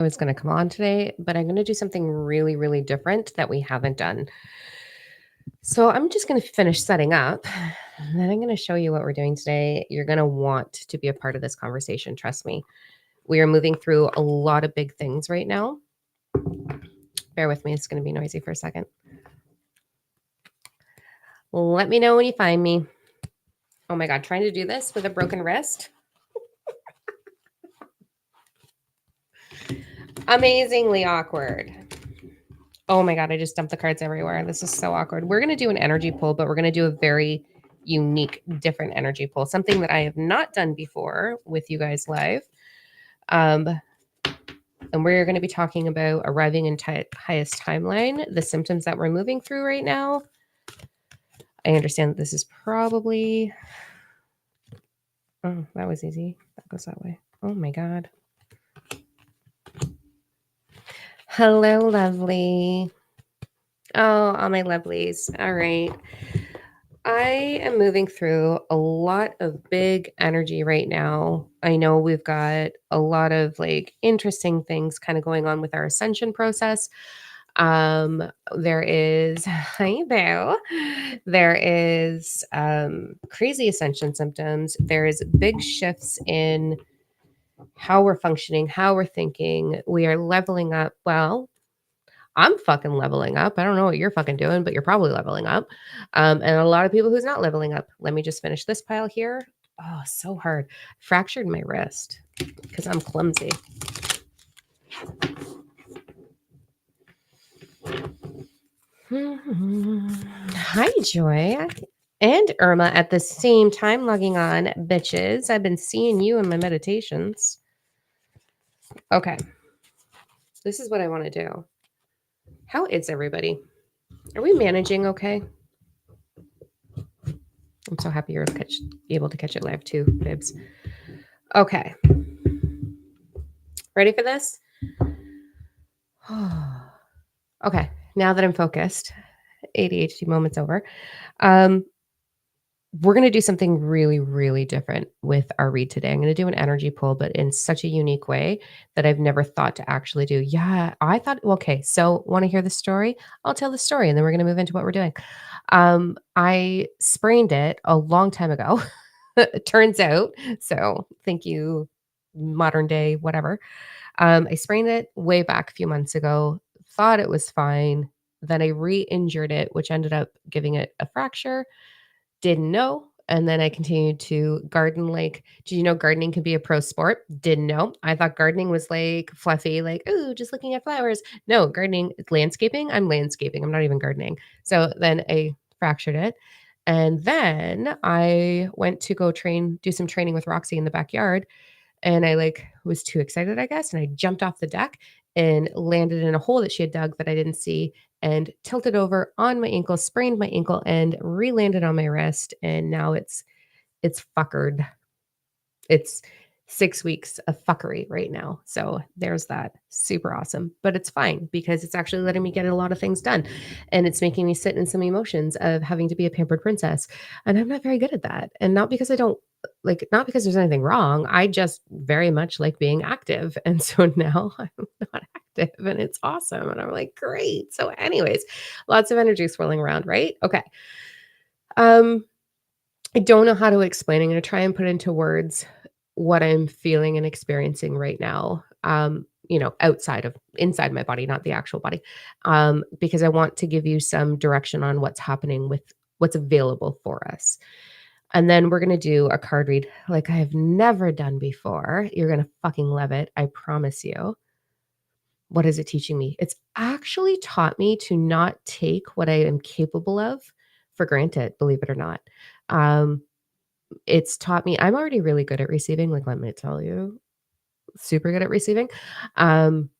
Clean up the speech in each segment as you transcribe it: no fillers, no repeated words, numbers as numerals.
I was going to come on today, but I'm going to do something really, really different that we haven't done. So I'm just going to finish setting up, and then I'm going to show you what we're doing today. You're going to want to be a part of this conversation. Trust me. We are moving through a lot of big things right now. Bear with me. It's going to be noisy for a second. Let me know when you find me. Oh my God, trying to do this with a broken wrist. Amazingly awkward. Oh my God, I just dumped the cards everywhere. This is so awkward. We're going to do an energy pull, but we're going to do a very unique, different energy pull, something that I have not done before with you guys live. And we're going to be talking about arriving in highest timeline, the symptoms that we're moving through right now. I understand that this is probably... Oh, that was easy. That goes that way. Oh my God. Hello, lovely. Oh, all my lovelies. All right. I am moving through a lot of big energy right now. I know we've got a lot of like interesting things kind of going on with our ascension process. There is, hi Boo. There is crazy ascension symptoms. There's big shifts in how we're functioning, how we're thinking. We are leveling up. Well, I'm fucking leveling up. I don't know what you're fucking doing, but you're probably leveling up. And a lot of people who's not leveling up. Let me just finish this pile here. Oh, so hard. Fractured my wrist because I'm clumsy. Hi, Joy. And Irma at the same time logging on, bitches. I've been seeing you in my meditations. Okay. This is what I want to do. How is everybody? Are we managing okay? I'm so happy you're able to catch it live too, Bibs. Okay. Ready for this? Okay. Now that I'm focused, ADHD moment's over. We're going to do something really, really different with our read today. I'm going to do an energy pull, but in such a unique way that I've never thought to actually do. Yeah, I thought, okay, so want to hear the story? I'll tell the story and then we're going to move into what we're doing. I sprained it a long time ago. It turns out. So thank you, modern day, whatever. I sprained it way back a few months ago, thought it was fine. Then I re injured it, which ended up giving it a fracture. Didn't know. And then I continued to garden. Like, did you know gardening can be a pro sport? Didn't know. I thought gardening was like fluffy, like, oh, just looking at flowers. No, gardening, landscaping. I'm landscaping. I'm not even gardening. So then I fractured it. And then I went to go do some training with Roxy in the backyard. And I like was too excited, I guess. And I jumped off the deck and landed in a hole that she had dug that I didn't see and tilted over on my ankle, sprained my ankle and re-landed on my wrist. And now it's fuckered. It's 6 weeks of fuckery right now. So there's that. Super awesome. But it's fine because it's actually letting me get a lot of things done. And it's making me sit in some emotions of having to be a pampered princess. And I'm not very good at that. And not because I don't like, not because there's anything wrong. I just very much like being active. And so now I'm not active and it's awesome. And I'm like, great. So, anyways, lots of energy swirling around, right? Okay. I don't know how to explain. I'm going to try and put into words what I'm feeling and experiencing right now. Inside my body, not the actual body. Because I want to give you some direction on what's happening with what's available for us. And then we're going to do a card read like I have never done before. You're going to fucking love it. I promise you. What is it teaching me? It's actually taught me to not take what I am capable of for granted, believe it or not. Um, it's taught me I'm already really good at receiving, like, let me tell you, super good at receiving. Um,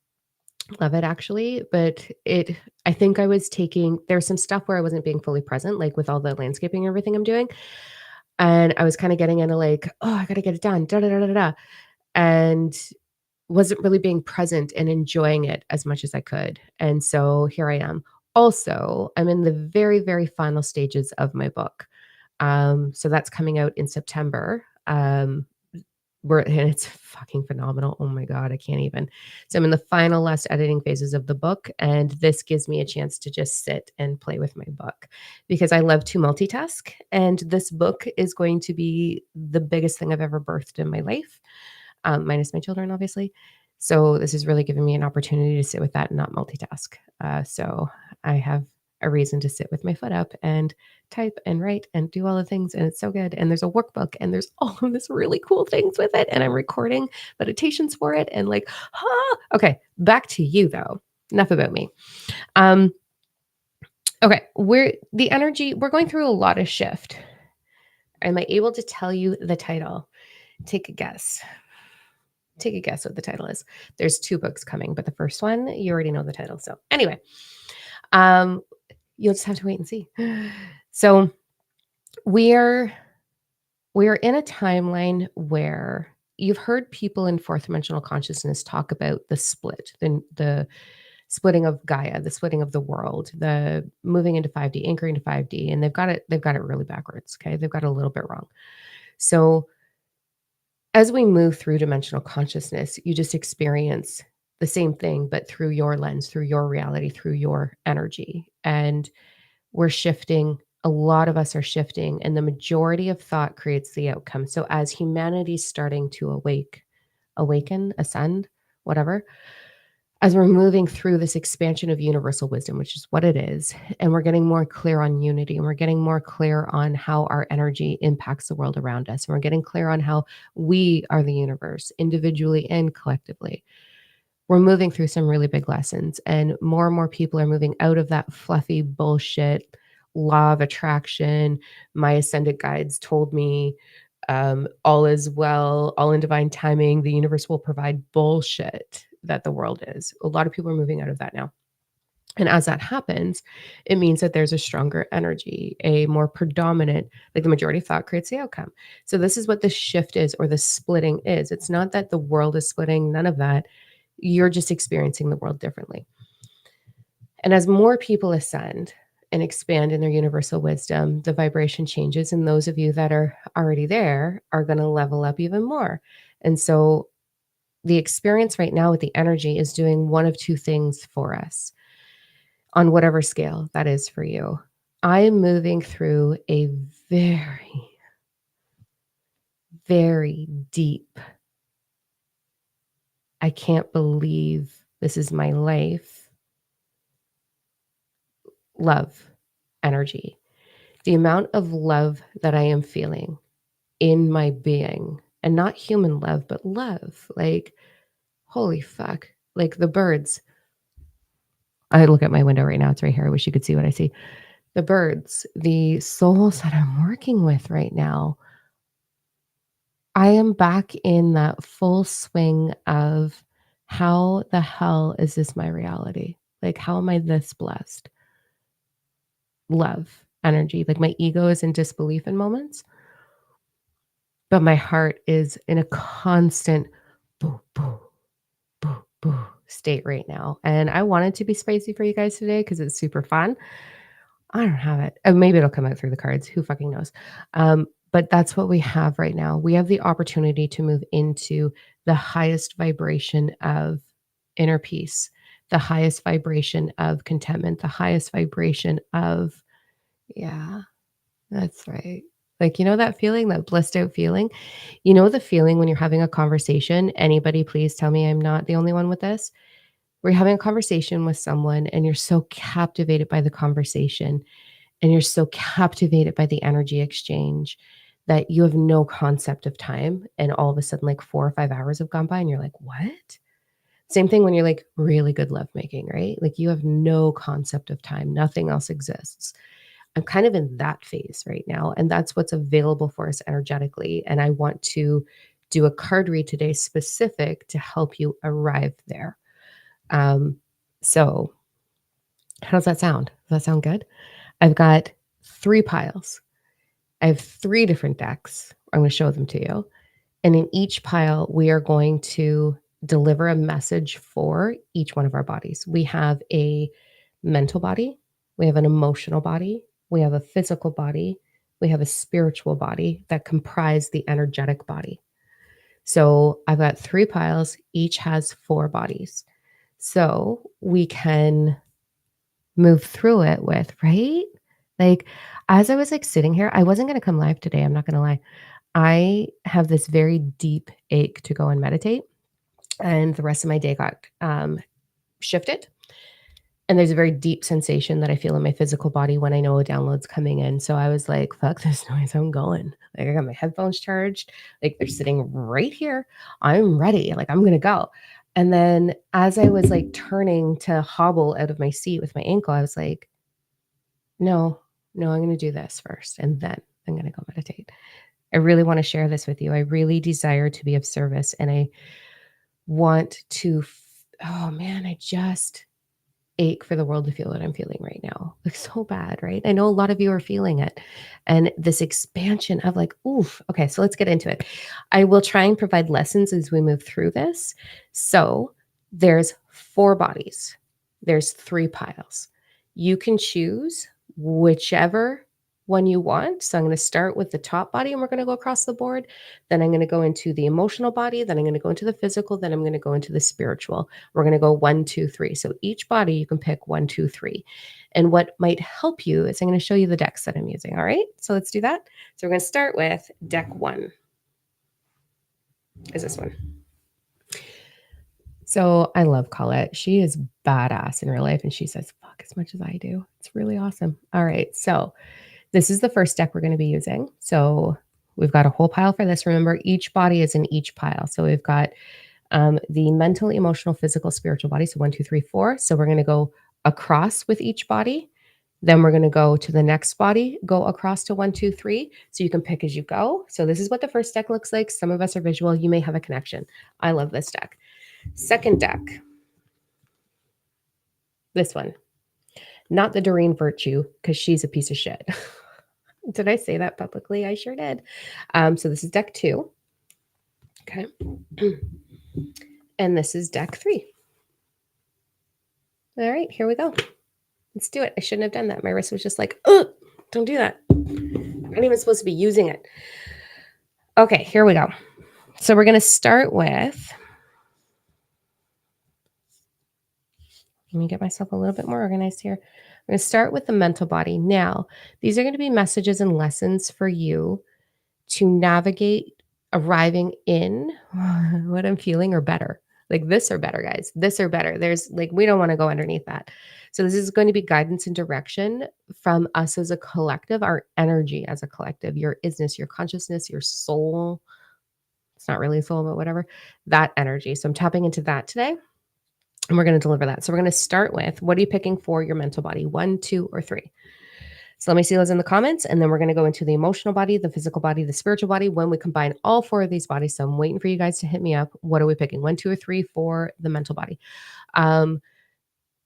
Love it actually, but I think I was there's some stuff where I wasn't being fully present, like with all the landscaping and everything I'm doing. And I was kind of getting into like, oh, I gotta get it done, da da da da da, and wasn't really being present and enjoying it as much as I could. And so here I am. Also, I'm in the very, very final stages of my book. So that's coming out in September. And it's fucking phenomenal. Oh my God, I can't even. So I'm in the final last editing phases of the book, and this gives me a chance to just sit and play with my book because I love to multitask. And this book is going to be the biggest thing I've ever birthed in my life, minus my children, obviously. So this is really giving me an opportunity to sit with that and not multitask. So I have a reason to sit with my foot up and type and write and do all the things. And it's so good. And there's a workbook and there's all of this really cool things with it. And I'm recording meditations for it. And like, okay, back to you though. Enough about me. Um, okay, we're going through a lot of shift. Am I able to tell you the title? Take a guess. Take a guess what the title is. There's 2 books coming, but the first one, you already know the title. So anyway, um, you'll just have to wait and see. So we're in a timeline where you've heard people in fourth dimensional consciousness talk about the split, the splitting of Gaia, the splitting of the world, the moving into 5D, anchoring to 5D, and they've got it really backwards. Okay, they've got it a little bit wrong. So as we move through dimensional consciousness, you just experience the same thing, but through your lens, through your reality, through your energy. And we're shifting. A lot of us are shifting, and the majority of thought creates the outcome. So as humanity's starting to awaken, ascend, whatever, as we're moving through this expansion of universal wisdom, which is what it is, and we're getting more clear on unity, and we're getting more clear on how our energy impacts the world around us, and we're getting clear on how we are the universe, individually and collectively. We're moving through some really big lessons, and more people are moving out of that fluffy bullshit law of attraction. My ascended guides told me, all is well, all in divine timing, the universe will provide bullshit that the world is. A lot of people are moving out of that now. And as that happens, it means that there's a stronger energy, a more predominant, like the majority of thought creates the outcome. So this is what the shift is, or the splitting is. It's not that the world is splitting, none of that. You're just experiencing the world differently. And as more people ascend and expand in their universal wisdom, the vibration changes. And those of you that are already there are going to level up even more. And so the experience right now with the energy is doing one of 2 things for us on whatever scale that is for you. I am moving through a very, very deep, I can't believe this is my life, love energy. The amount of love that I am feeling in my being, and not human love, but love, like, holy fuck, like the birds. I look at my window right now. It's right here. I wish you could see what I see. The birds, the souls that I'm working with right now. I am back in that full swing of how the hell is this my reality? Like, how am I this blessed? Love, energy. Like, my ego is in disbelief in moments, but my heart is in a constant boo, boo, boo, boo state right now. And I wanted to be spicy for you guys today because it's super fun. I don't have it. Maybe it'll come out through the cards. Who fucking knows? But that's what we have right now. We have the opportunity to move into the highest vibration of inner peace, the highest vibration of contentment, the highest vibration of, yeah, that's right. Like, you know, that feeling, that blissed out feeling? You know, the feeling when you're having a conversation, anybody please tell me I'm not the only one with this? Where you're having a conversation with someone and you're so captivated by the conversation and you're so captivated by the energy exchange that you have no concept of time. And all of a sudden, like 4 or 5 hours have gone by and you're like, what? Same thing when you're like really good lovemaking, right? Like you have no concept of time. Nothing else exists. I'm kind of in that phase right now. And that's what's available for us energetically. And I want to do a card read today specific to help you arrive there. So how does that sound? Does that sound good? I've got 3 piles. I have 3 different decks. I'm going to show them to you. And in each pile, we are going to deliver a message for each one of our bodies. We have a mental body, we have an emotional body, we have a physical body, we have a spiritual body that comprise the energetic body. So I've got 3 piles, each has 4 bodies. So we can move through it with, right? Like, as I was, like, sitting here, I wasn't gonna come live today, I'm not gonna lie. I have this very deep ache to go and meditate, and the rest of my day got, shifted, and there's a very deep sensation that I feel in my physical body when I know a download's coming in, so I was like, "Fuck this noise, I'm going." Like, I got my headphones charged, like, they're sitting right here, I'm ready, like, I'm gonna go, and then as I was, like, turning to hobble out of my seat with my ankle, I was like, "No, no, I'm gonna do this first, and then I'm gonna go meditate." I really wanna share this with you, I really desire to be of service, and I want to oh, man, I just ache for the world to feel what I'm feeling right now. Like, so bad, right? I know a lot of you are feeling it. And this expansion of like, oof. Okay, so let's get into it. I will try and provide lessons as we move through this. So there's 4 bodies. There's 3 piles. You can choose whichever one you want. So I'm going to start with the top body and we're going to go across the board. Then I'm going to go into the emotional body. Then I'm going to go into the physical. Then I'm going to go into the spiritual. We're going to go 1, 2, 3. So each body you can pick 1, 2, 3. And what might help you is I'm going to show you the decks that I'm using. All right. So let's do that. So we're going to start with deck 1. Is this one. So I love Colette. She is badass in real life and she says fuck as much as I do. It's really awesome. All right. So this is the first deck we're going to be using. So we've got a whole pile for this. Remember, each body is in each pile. So we've got the mental, emotional, physical, spiritual body. So 1, 2, 3, 4. So we're going to go across with each body. Then we're going to go to the next body, go across to 1, 2, 3. So you can pick as you go. So this is what the first deck looks like. Some of us are visual. You may have a connection. I love this deck. Second deck. This one. Not the Doreen Virtue, because she's a piece of shit. Did I say that publicly? I sure did. So this is deck 2. Okay. And this is deck 3. All right, here we go. Let's do it. I shouldn't have done that. My wrist was just like, oh, don't do that. I'm not even supposed to be using it. Okay, here we go. So we're going to start with, let me get myself a little bit more organized here. We're going to start with the mental body. Now, these are going to be messages and lessons for you to navigate arriving in what I'm feeling or better. Like this or better, guys. This or better. There's like, we don't want to go underneath that. So this is going to be guidance and direction from us as a collective, our energy as a collective, your isness, your consciousness, your soul. It's not really a soul, but whatever. That energy. So I'm tapping into that today. And we're going to deliver that. So we're going to start with, what are you picking for your mental body? 1, 2, or 3? So let me see those in the comments. And then we're going to go into the emotional body, the physical body, the spiritual body. When we combine all 4 of these bodies, so I'm waiting for you guys to hit me up. What are we picking? 1, 2, or 3 for the mental body?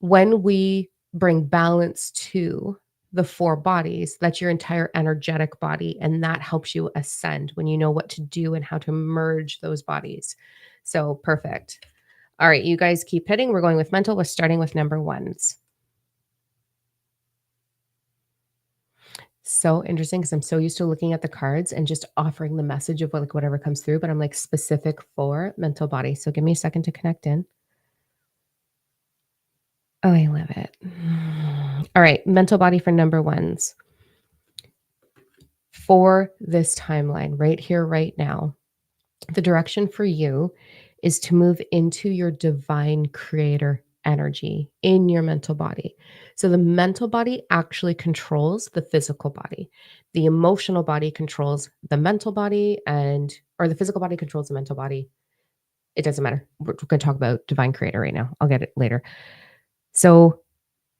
When we bring balance to the 4 bodies, that's your entire energetic body. And that helps you ascend when you know what to do and how to merge those bodies. So perfect. All right, you guys keep hitting. We're going with mental. We're starting with number 1s. So interesting because I'm so used to looking at the cards and just offering the message of what, like whatever comes through, but I'm like specific for mental body. So give me a second to connect in. Oh, I love it. All right, mental body for number 1s. For this timeline right here, right now, the direction for you is to move into your divine creator energy in your mental body. So the mental body actually controls the physical body. The emotional body controls the mental body or the physical body controls the mental body. It doesn't matter. We're going to talk about divine creator right now. I'll get it later. So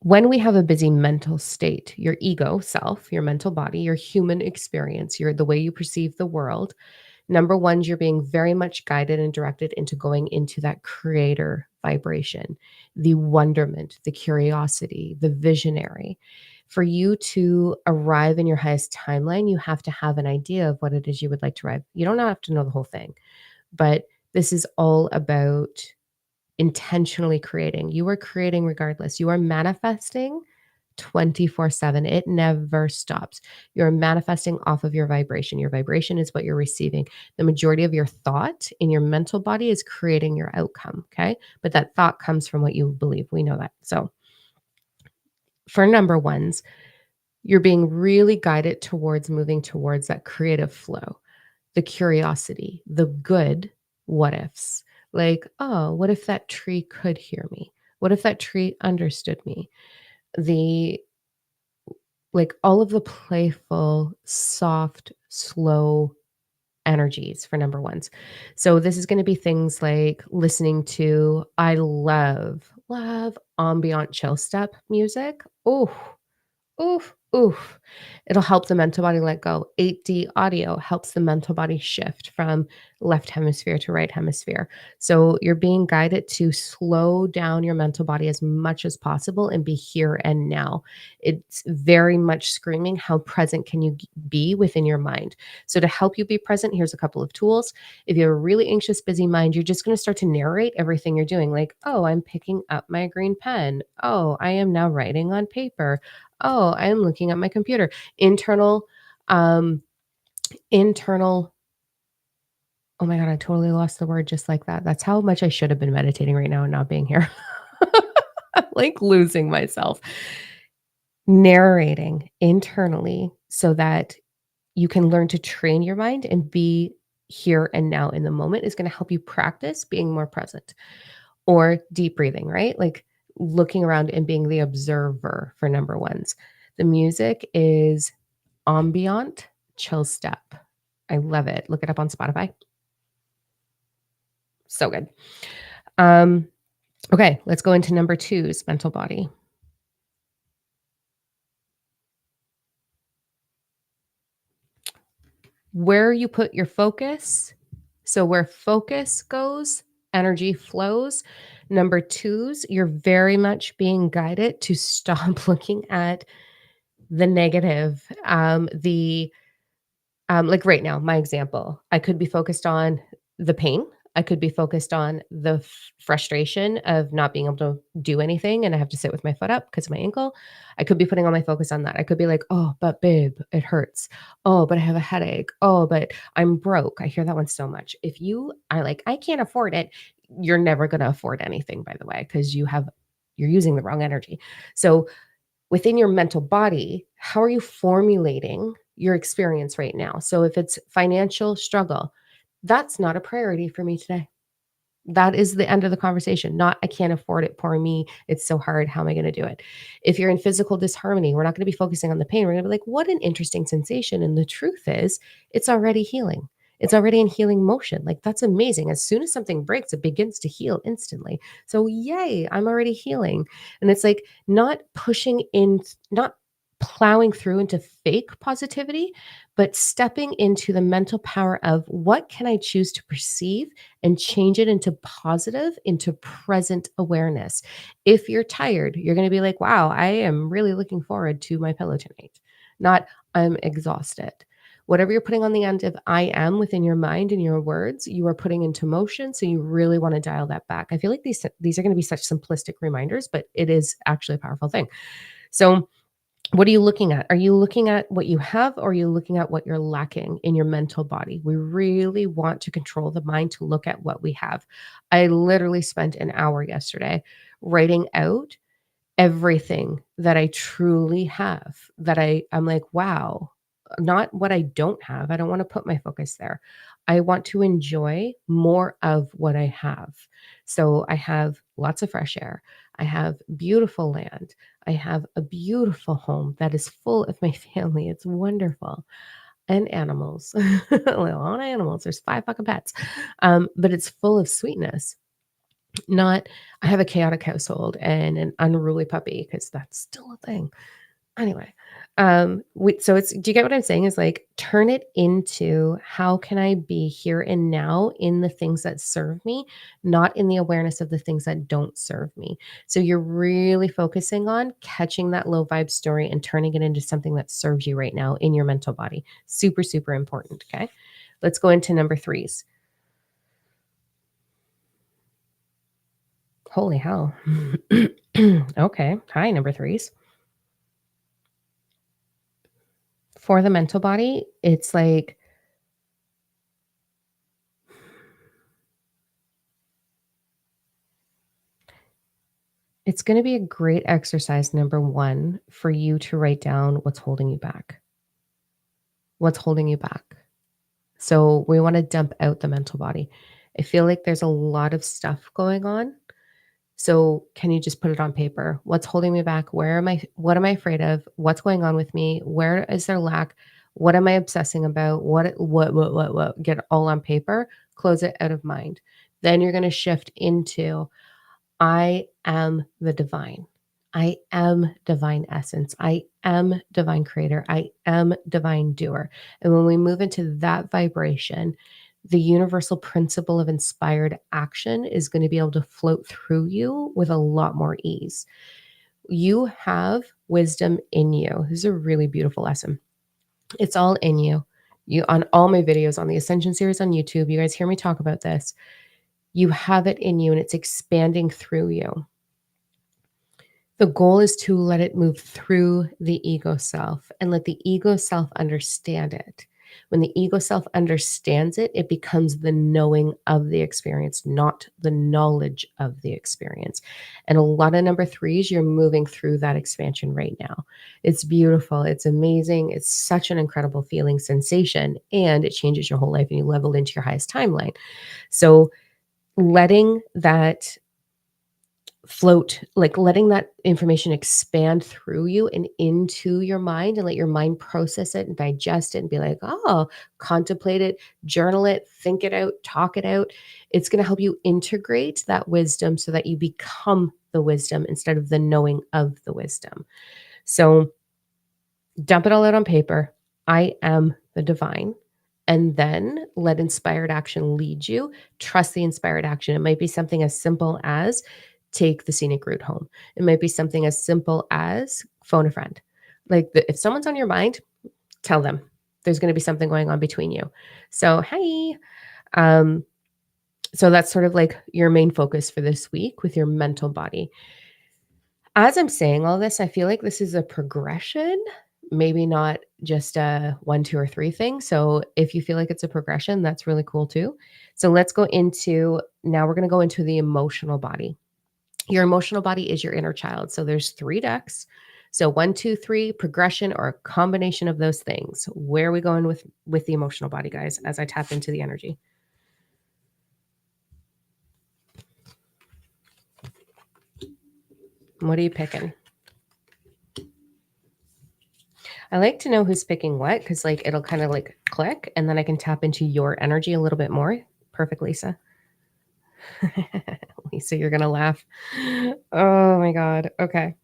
when we have a busy mental state, your ego self, your mental body, your human experience, the way you perceive the world, number 1, you're being very much guided and directed into going into that creator vibration, the wonderment, the curiosity, the visionary. For you to arrive in your highest timeline, you have to have an idea of what it is you would like to arrive. You don't have to know the whole thing, but this is all about intentionally creating. You are creating regardless. You are manifesting 24/7. It never stops. You're manifesting off of your vibration. Your vibration is what you're receiving. The majority of your thought in your mental body is creating your outcome, okay? But that thought comes from what you believe. We know that. So, for number ones, you're being really guided towards moving towards that creative flow, the curiosity, the good what ifs. Like, oh, what if that tree could hear me? What if that tree understood me? The like all of the playful, soft, slow energies for number ones. So this is going to be things like listening to, I love ambient chill step music. Oh, oof, oof. It'll help the mental body let go. 8D audio helps the mental body shift from left hemisphere to right hemisphere. So you're being guided to slow down your mental body as much as possible and be here and now. It's very much screaming, how present can you be within your mind? So to help you be present, here's a couple of tools. If you have a really anxious, busy mind, you're just going to start to narrate everything you're doing. Like, oh, I'm picking up my green pen. Oh, I am now writing on paper. Oh, I am looking at my computer. Um, internal oh my god, I totally lost the word just like that. That's how much I should have been meditating right now and not being here. I'm, like, losing myself. Narrating internally so that you can learn to train your mind and be here and now in the moment is gonna help you practice being more present. Or deep breathing, right? Like, looking around and being the observer for number ones. The music is ambient chill step. I love it. Look it up on Spotify. So good. Um, okay, let's go into number 2's mental body. Where you put your focus. So where focus goes, energy flows. Number 2's, you're very much being guided to stop looking at the negative, like right now, my example, I could be focused on the pain. I could be focused on the frustration of not being able to do anything and I have to sit with my foot up because of my ankle. I could be putting all my focus on that. I could be like, oh, but babe, it hurts. Oh, but I have a headache. Oh, but I'm broke. I hear that one so much. If you are like, I can't afford it, you're never going to afford anything, by the way, because you're using the wrong energy. So within your mental body, how are you formulating your experience right now? So if it's financial struggle, that's not a priority for me today. That is the end of the conversation. Not, I can't afford it. Poor me. It's so hard. How am I going to do it? If you're in physical disharmony, we're not going to be focusing on the pain. We're going to be like, what an interesting sensation. And the truth is, it's already healing. It's already in healing motion. Like, that's amazing. As soon as something breaks, it begins to heal instantly. So, yay, I'm already healing. And it's like not pushing in, not plowing through into fake positivity, but stepping into the mental power of what can I choose to perceive and change it into positive, into present awareness. If you're tired, you're going to be like, wow, I am really looking forward to my pillow tonight, not I'm exhausted. Whatever you're putting on the end of I am within your mind and your words, you are putting into motion. So you really want to dial that back. I feel like these are going to be such simplistic reminders, but it is actually a powerful thing. So what are you looking at? Are you looking at what you have or are you looking at what you're lacking in your mental body? We really want to control the mind to look at what we have. I literally spent an hour yesterday writing out everything that I truly have that I'm like, wow, not what I don't have. I don't want to put my focus there. I want to enjoy more of what I have. So I have lots of fresh air. I have beautiful land. I have a beautiful home that is full of my family. It's wonderful. And animals, a lot of animals. There's 5 fucking pets, but it's full of sweetness. Not, I have a chaotic household and an unruly puppy because that's still a thing. Anyway, so it's do you get what I'm saying? Is like turn it into how can I be here and now in the things that serve me, not in the awareness of the things that don't serve me. So you're really focusing on catching that low vibe story and turning it into something that serves you right now in your mental body. Super, super important. Okay. Let's go into number threes. Holy hell. Okay. Hi, number threes. For the mental body, it's like it's gonna be a great exercise, number 1, for you to write down what's holding you back. What's holding you back? So, we wanna dump out the mental body. I feel like there's a lot of stuff going on. So, can you just put it on paper? What's holding me back? Where am I what am I afraid of? What's going on with me? Where is there lack? What am I obsessing about? What? Get it all on paper, close it out of mind. Then you're gonna shift into I am the divine. I am divine essence. I am divine creator. I am divine doer. And when we move into that vibration, the universal principle of inspired action is going to be able to float through you with a lot more ease. You have wisdom in you. This is a really beautiful lesson. It's all in you. You on all my videos on the Ascension series on YouTube, you guys hear me talk about this. You have it in you and it's expanding through you. The goal is to let it move through the ego self and let the ego self understand it. When the ego self understands it, it becomes the knowing of the experience, not the knowledge of the experience. And a lot of number threes, you're moving through that expansion right now. It's beautiful. It's amazing. It's such an incredible feeling sensation, and it changes your whole life and you level into your highest timeline. So letting that float, like letting that information expand through you and into your mind and let your mind process it and digest it and be like, oh, contemplate it, journal it, think it out, talk it out. It's going to help you integrate that wisdom so that you become the wisdom instead of the knowing of the wisdom. So dump it all out on paper. I am the divine. And then let inspired action lead you. Trust the inspired action. It might be something as simple as take the scenic route home. It might be something as simple as phone a friend. Like if someone's on your mind, tell them there's going to be something going on between you. So, hey, um, so that's sort of like your main focus for this week with your mental body. As I'm saying all this, I feel like this is a progression, maybe not just a 1, 2, or 3 thing. So if you feel like it's a progression, that's really cool too. So let's go into now we're going to go into the emotional body. Your emotional body is your inner child. So there's 3 decks. So 1, 2, 3, progression or a combination of those things. Where are we going with the emotional body, guys, as I tap into the energy? What are you picking? I like to know who's picking what because, like, it'll kind of like click and then I can tap into your energy a little bit more. Perfect, Lisa. Lisa, you're going to laugh. Oh my God. Okay.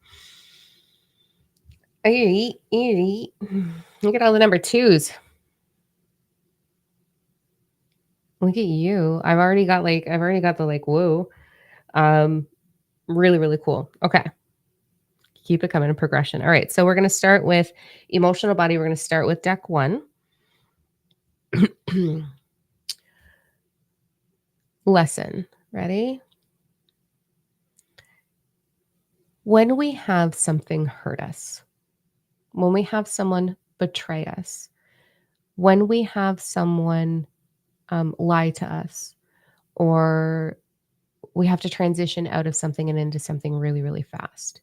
Look at all the number 2s. Look at you. I've already got the like, whoa. Um, really, really cool. Okay. Keep it coming in progression. All right. So we're going to start with emotional body. We're going to start with deck 1. Lesson. Ready? When we have something hurt us, when we have someone betray us, when we have someone lie to us, or we have to transition out of something and into something really, really fast,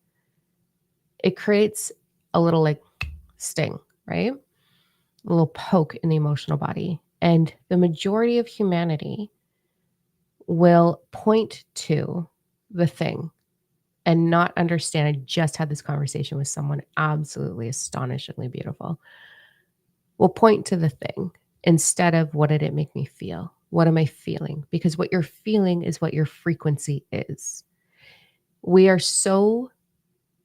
it creates a little like sting, right? A little poke in the emotional body. And the majority of humanity will point to the thing and not understand. I just had this conversation with someone absolutely astonishingly beautiful. We'll point to the thing instead of what did it make me feel? What am I feeling? Because what you're feeling is what your frequency is. We are so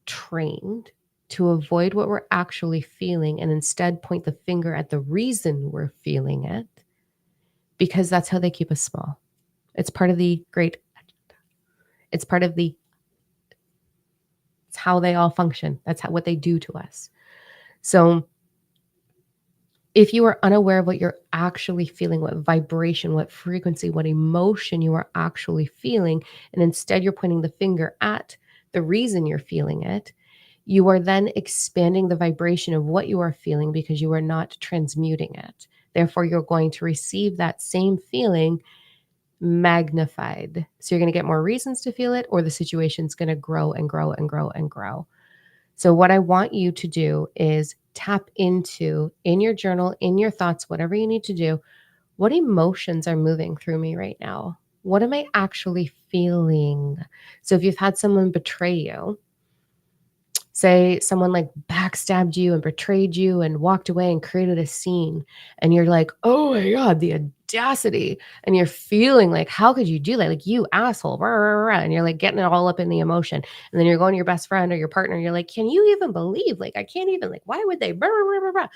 trained to avoid what we're actually feeling and instead point the finger at the reason we're feeling it because that's how they keep us small. It's part of the great, it's part of the, it's how they all function. That's what they do to us. So if you are unaware of what you're actually feeling, what vibration, what frequency, what emotion you are actually feeling, and instead you're pointing the finger at the reason you're feeling it, you are then expanding the vibration of what you are feeling because you are not transmuting it. Therefore, you're going to receive that same feeling magnified. So you're going to get more reasons to feel it, or the situation's going to grow and grow and grow and grow. So, what I want you to do is tap into in your journal, in your thoughts, whatever you need to do, what emotions are moving through me right now? What am I actually feeling? So, if you've had someone betray you, say someone like backstabbed you and betrayed you and walked away and created a scene, and you're like, oh my God, the audacity. And you're feeling like, how could you do that? Like, you asshole. Rah, rah, rah, and you're like getting it all up in the emotion. And then you're going to your best friend or your partner, and you're like, can you even believe? Like, I can't even, like, why would they? Rah, rah, rah, rah.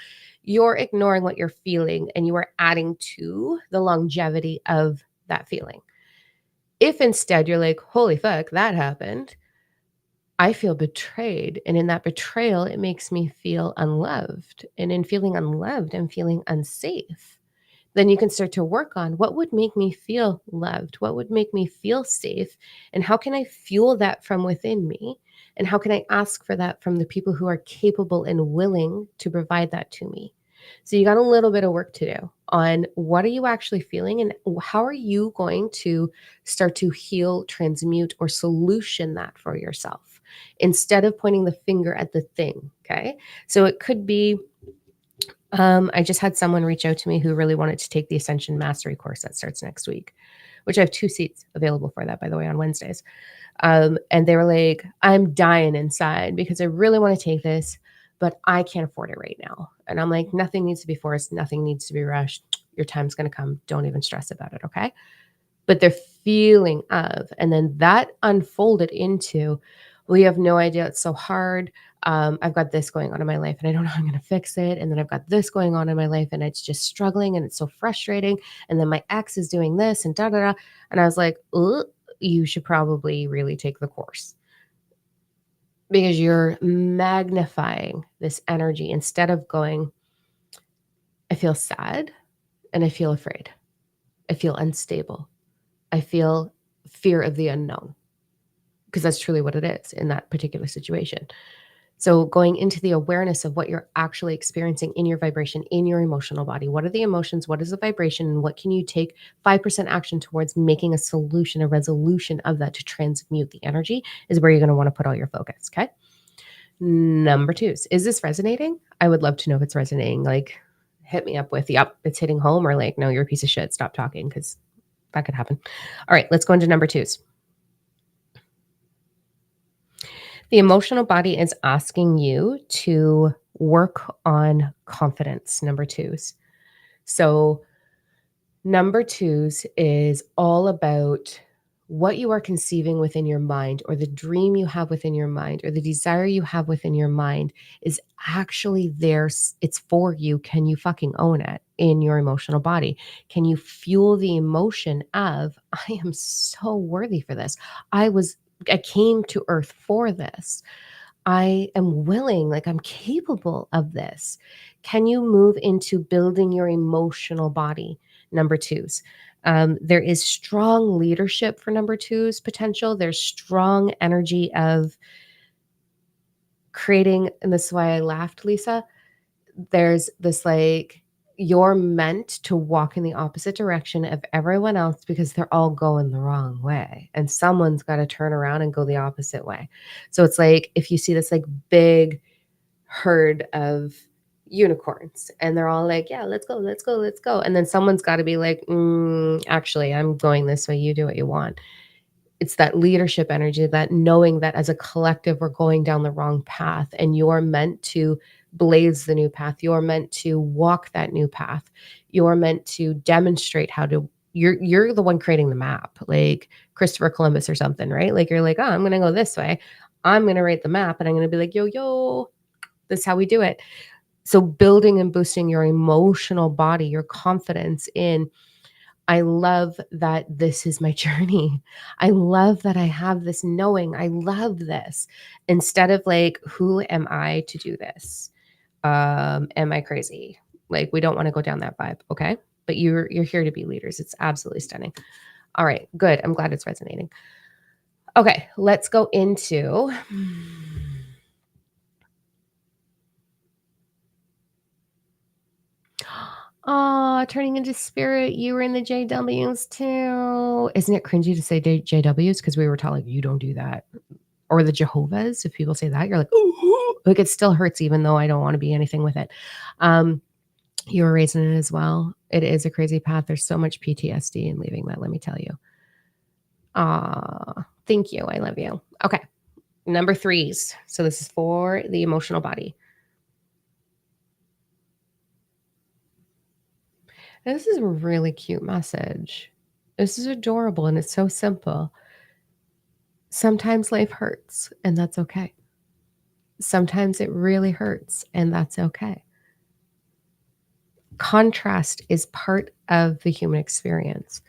You're ignoring what you're feeling and you are adding to the longevity of that feeling. If instead you're like, holy fuck, that happened, I feel betrayed. And in that betrayal, it makes me feel unloved. And in feeling unloved, I'm feeling unsafe. Then you can start to work on what would make me feel loved? What would make me feel safe? And how can I fuel that from within me? And how can I ask for that from the people who are capable and willing to provide that to me? So you got a little bit of work to do on what are you actually feeling and how are you going to start to heal, transmute, or solution that for yourself instead of pointing the finger at the thing. Okay. So it could be I just had someone reach out to me who really wanted to take the Ascension Mastery course that starts next week, which I have 2 seats available for that, by the way, on Wednesdays. And they were like, I'm dying inside because I really want to take this, but I can't afford it right now. And I'm like, nothing needs to be forced. Nothing needs to be rushed. Your time's going to come. Don't even stress about it. Okay. But they're feeling of, and then that unfolded into, we have no idea. It's so hard. I've got this going on in my life and I don't know how I'm going to fix it. And then I've got this going on in my life and it's just struggling and it's so frustrating. And then my ex is doing this and da da da. And I was like, ugh, you should probably really take the course because you're magnifying this energy instead of going, I feel sad and I feel afraid. I feel unstable. I feel fear of the unknown because that's truly what it is in that particular situation. So going into the awareness of what you're actually experiencing in your vibration, in your emotional body. What are the emotions? What is the vibration? And what can you take 5% action towards making a solution, a resolution of that to transmute the energy is where you're going to want to put all your focus. Okay. Number 2 is this resonating? I would love to know if it's resonating. Like hit me up with, yep, it's hitting home, or like, no, you're a piece of shit. Stop talking because that could happen. All right, let's go into number 2s. The emotional body is asking you to work on confidence, number 2s. So, number 2s is all about what you are conceiving within your mind, or the dream you have within your mind, or the desire you have within your mind is actually there. It's for you. Can you fucking own it in your emotional body? Can you fuel the emotion of, I am so worthy for this? I came to earth for this. I am willing, like I'm capable of this. Can you move into building your emotional body? Number 2s. There is strong leadership for number 2s potential. There's strong energy of creating, and this is why I laughed, Lisa. There's this like, you're meant to walk in the opposite direction of everyone else because they're all going the wrong way. And someone's got to turn around and go the opposite way. So it's like if you see this like big herd of unicorns and they're all like, yeah, let's go, let's go, let's go. And then someone's got to be like, actually, I'm going this way. You do what you want. It's that leadership energy, that knowing that as a collective, we're going down the wrong path and you're meant to blaze the new path. You're meant to walk that new path. You're meant to demonstrate how to, you're the one creating the map, like Christopher Columbus or something, right? Like you're like, oh, I'm going to go this way. I'm going to write the map and I'm going to be like, yo, this is how we do it. So building and boosting your emotional body, your confidence in, I love that this is my journey. I love that I have this knowing. I love this. Instead of like, who am I to do this? Am I crazy? Like, we don't want to go down that vibe, okay? But you're here to be leaders. It's absolutely stunning. All right, good. I'm glad it's resonating. Okay, let's go into Aw, turning into spirit, you were in the JWs too. Isn't it cringy to say JWs? Because we were taught, like, you don't do that. Or the Jehovah's, if people say that, you're like, "Ooh," like, it still hurts even though I don't wanna be anything with it. Um, you were raised in it as well. It is a crazy path. There's so much PTSD in leaving that, let me tell you. Aw, thank you, I love you. Okay, number 3s. So this is for the emotional body. This is a really cute message. This is adorable, and it's so simple. Sometimes life hurts, and that's okay. Sometimes it really hurts, and that's okay. Contrast is part of the human experience.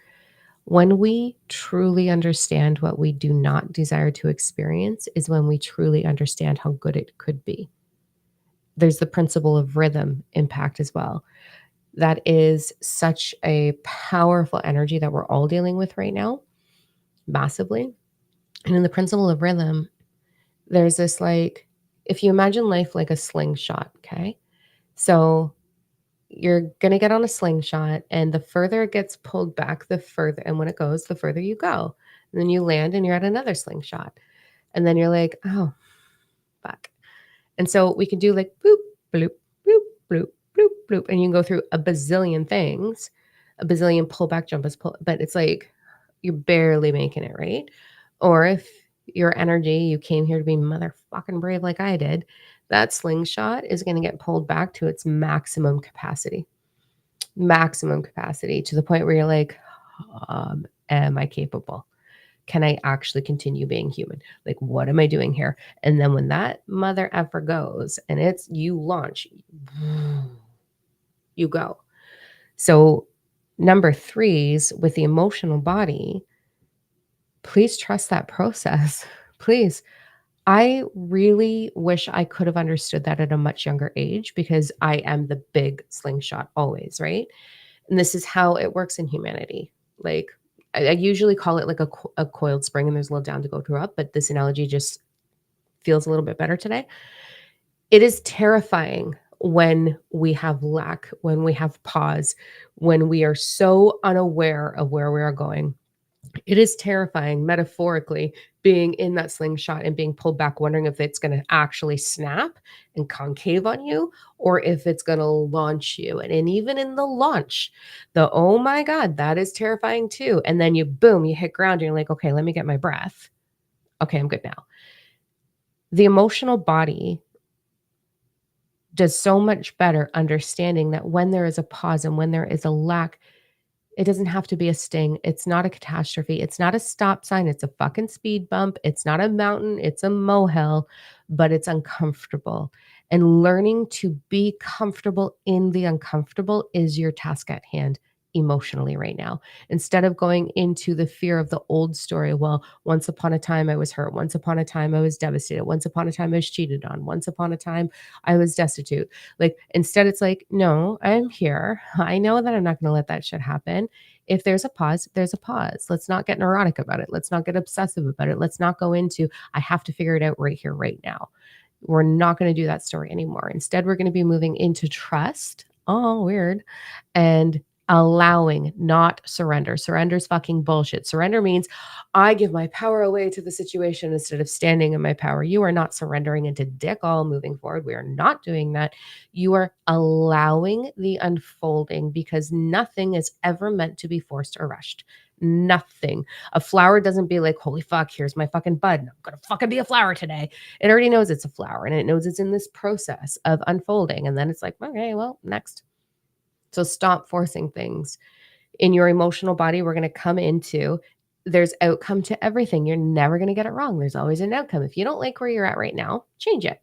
When we truly understand what we do not desire to experience is when we truly understand how good it could be. There's the principle of rhythm impact as well. That is such a powerful energy that we're all dealing with right now, massively. And in the principle of rhythm, there's this like, if you imagine life like a slingshot, okay? So you're going to get on a slingshot, and the further it gets pulled back, the further, and when it goes, the further you go. And then you land and you're at another slingshot. And then you're like, oh, fuck. And so we can do like boop, bloop, bloop, bloop, bloop, bloop. And you can go through a bazillion things, a bazillion pullback, jump, but it's like you're barely making it, right? Or if your energy, you came here to be motherfucking brave like I did, that slingshot is going to get pulled back to its maximum capacity to the point where you're like, am I capable? Can I actually continue being human? Like, what am I doing here? And then when that mother effer goes and it's you launch, you go. So, number threes with the emotional body, please trust that process. Please. I really wish I could have understood that at a much younger age because I am the big slingshot always, right? And this is how it works in humanity. Like, I usually call it like a coiled spring, and there's a little down to go through up, but this analogy just feels a little bit better today. It is terrifying when we have lack, when we have pause, when we are so unaware of where we are going. It is terrifying, metaphorically, being in that slingshot and being pulled back, wondering if it's gonna actually snap and concave on you or if it's gonna launch you, and even in the launch, the, "Oh my god," that is terrifying too, and then you boom, you hit ground, and you're like, "Okay, let me get my breath. Okay, I'm good now." The emotional body does so much better understanding that when there is a pause and when there is a lack, it doesn't have to be a sting. It's not a catastrophe. It's not a stop sign. It's a fucking speed bump. It's not a mountain. It's a molehill, but it's uncomfortable. And learning to be comfortable in the uncomfortable is your task at hand emotionally right now. Instead of going into the fear of the old story, well, once upon a time I was hurt. Once upon a time I was devastated. Once upon a time I was cheated on. Once upon a time I was destitute. Like, instead, it's like, no, I'm here. I know that I'm not going to let that shit happen. If there's a pause, there's a pause. Let's not get neurotic about it. Let's not get obsessive about it. Let's not go into, I have to figure it out right here, right now. We're not going to do that story anymore. Instead, we're going to be moving into trust. Oh, weird. And allowing, not surrender. Surrender is fucking bullshit. Surrender means I give my power away to the situation instead of standing in my power. You are not surrendering into dick all moving forward. We are not doing that. You are allowing the unfolding because nothing is ever meant to be forced or rushed. Nothing. A flower doesn't be like, holy fuck, here's my fucking bud. I'm gonna fucking be a flower today. It already knows it's a flower and it knows it's in this process of unfolding. And then it's like, okay, well, next. So stop forcing things. In your emotional body, we're going to come into there's outcome to everything. You're never going to get it wrong. There's always an outcome. If you don't like where you're at right now, change it.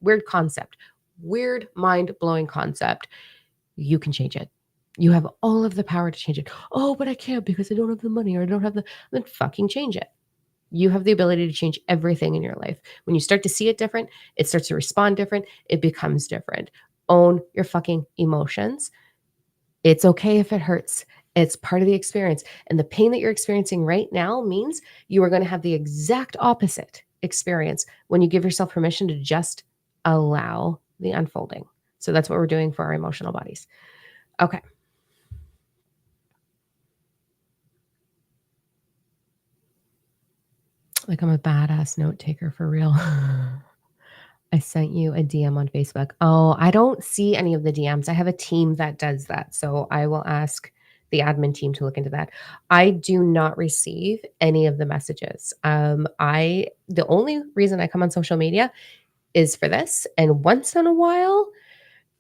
Weird concept. Weird mind blowing concept. You can change it. You have all of the power to change it. Oh, but I can't because I don't have the money or I don't have the, then fucking change it. You have the ability to change everything in your life. When you start to see it different, it starts to respond different, it becomes different. Own your fucking emotions. It's okay if it hurts. It's part of the experience. And the pain that you're experiencing right now means you are going to have the exact opposite experience when you give yourself permission to just allow the unfolding. So that's what we're doing for our emotional bodies. Okay. Like I'm a badass note taker for real. I sent you a DM on Facebook. Oh, I don't see any of the DMs. I have a team that does that. So I will ask the admin team to look into that. I do not receive any of the messages. The only reason I come on social media is for this. And once in a while,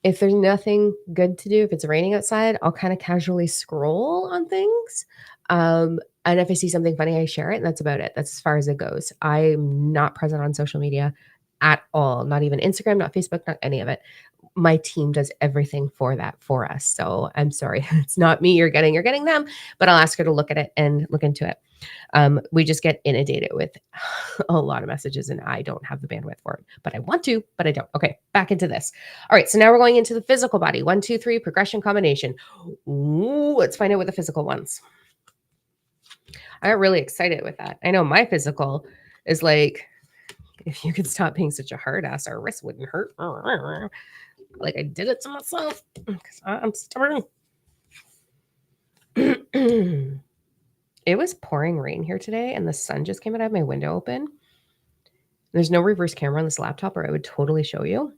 if there's nothing good to do, if it's raining outside, I'll kind of casually scroll on things. And if I see something funny, I share it, and that's about it. That's as far as it goes. I'm not present on social media at all, not even Instagram, not Facebook, not any of it. My team does everything for that for us. So I'm sorry, it's not me you're getting them, but I'll ask her to look at it and look into it. We just get inundated with a lot of messages and I don't have the bandwidth for it, but I want to, but I don't. Okay, back into this. All right, so now we're going into the physical body. 1, 2, 3, progression combination. Ooh, let's find out what the physical ones. I got really excited with that. I know my physical is like, if you could stop being such a hard ass, our wrist wouldn't hurt. Like I did it to myself because I'm stubborn. It was pouring rain here today and the sun just came out. I have my window open. There's no reverse camera on this laptop or I would totally show you.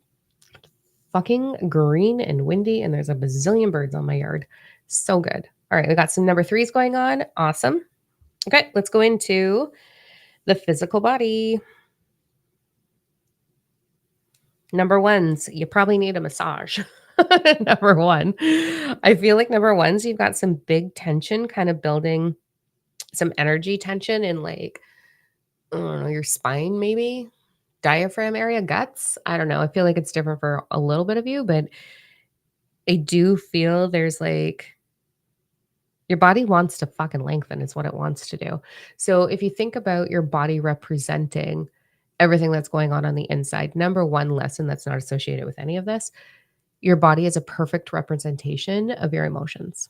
Fucking green and windy and there's a bazillion birds on my yard. So good. All right, we got some number 3s going on. Awesome. Okay, let's go into the physical body. Number 1s, you probably need a massage. Number 1. I feel like number 1s, you've got some big tension kind of building some energy tension in like, I don't know, your spine maybe, diaphragm area, guts. I don't know. I feel like it's different for a little bit of you, but I do feel there's like your body wants to fucking lengthen is what it wants to do. So if you think about your body representing everything that's going on the inside, number 1 lesson that's not associated with any of this, your body is a perfect representation of your emotions.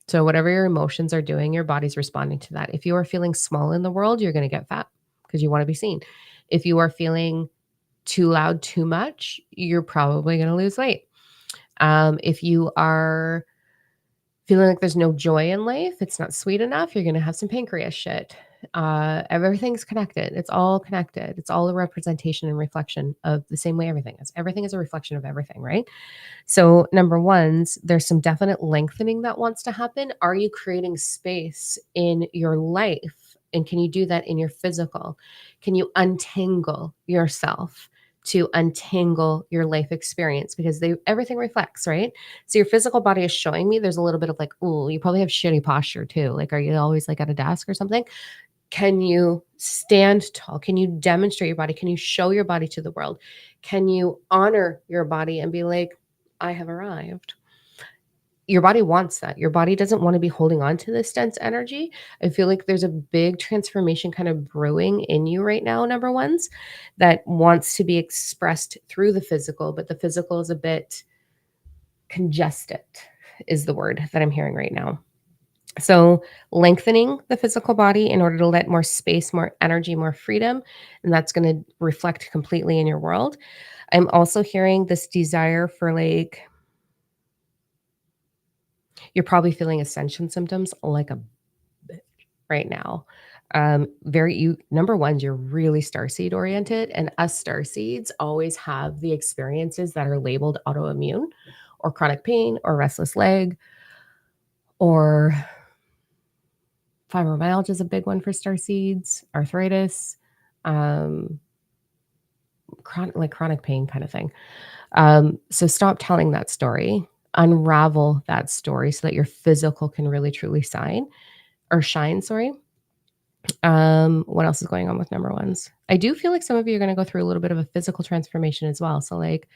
So whatever your emotions are doing, your body's responding to that. If you are feeling small in the world, you're going to get fat because you want to be seen. If you are feeling too loud, too much, you're probably going to lose weight. If you are feeling like there's no joy in life, it's not sweet enough, you're going to have some pancreas shit. Everything's connected. It's all connected. It's all a representation and reflection of the same way everything is. Everything is a reflection of everything, right? So, number 1s, there's some definite lengthening that wants to happen. Are you creating space in your life? And can you do that in your physical? Can you untangle yourself to untangle your life experience? Because everything reflects, right? So your physical body is showing me there's a little bit of like, oh, you probably have shitty posture too. Like, are you always like at a desk or something? Can you stand tall? Can you demonstrate your body? Can you show your body to the world? Can you honor your body and be like, I have arrived? Your body wants that. Your body doesn't want to be holding on to this dense energy. I feel like there's a big transformation kind of brewing in you right now, number 1s, that wants to be expressed through the physical, but the physical is a bit congested, is the word that I'm hearing right now. So, lengthening the physical body in order to let more space, more energy, more freedom, and that's going to reflect completely in your world. I'm also hearing this desire for like, you're probably feeling ascension symptoms like a bitch right now. Very you number 1s, you're really starseed oriented, and us starseeds always have the experiences that are labeled autoimmune or chronic pain or restless leg or fibromyalgia is a big one for starseeds, arthritis, um, chronic pain kind of thing. So stop telling that story, unravel that story so that your physical can really truly shine, sorry. What else is going on with number 1s? I do feel like some of you are going to go through a little bit of a physical transformation as well. So like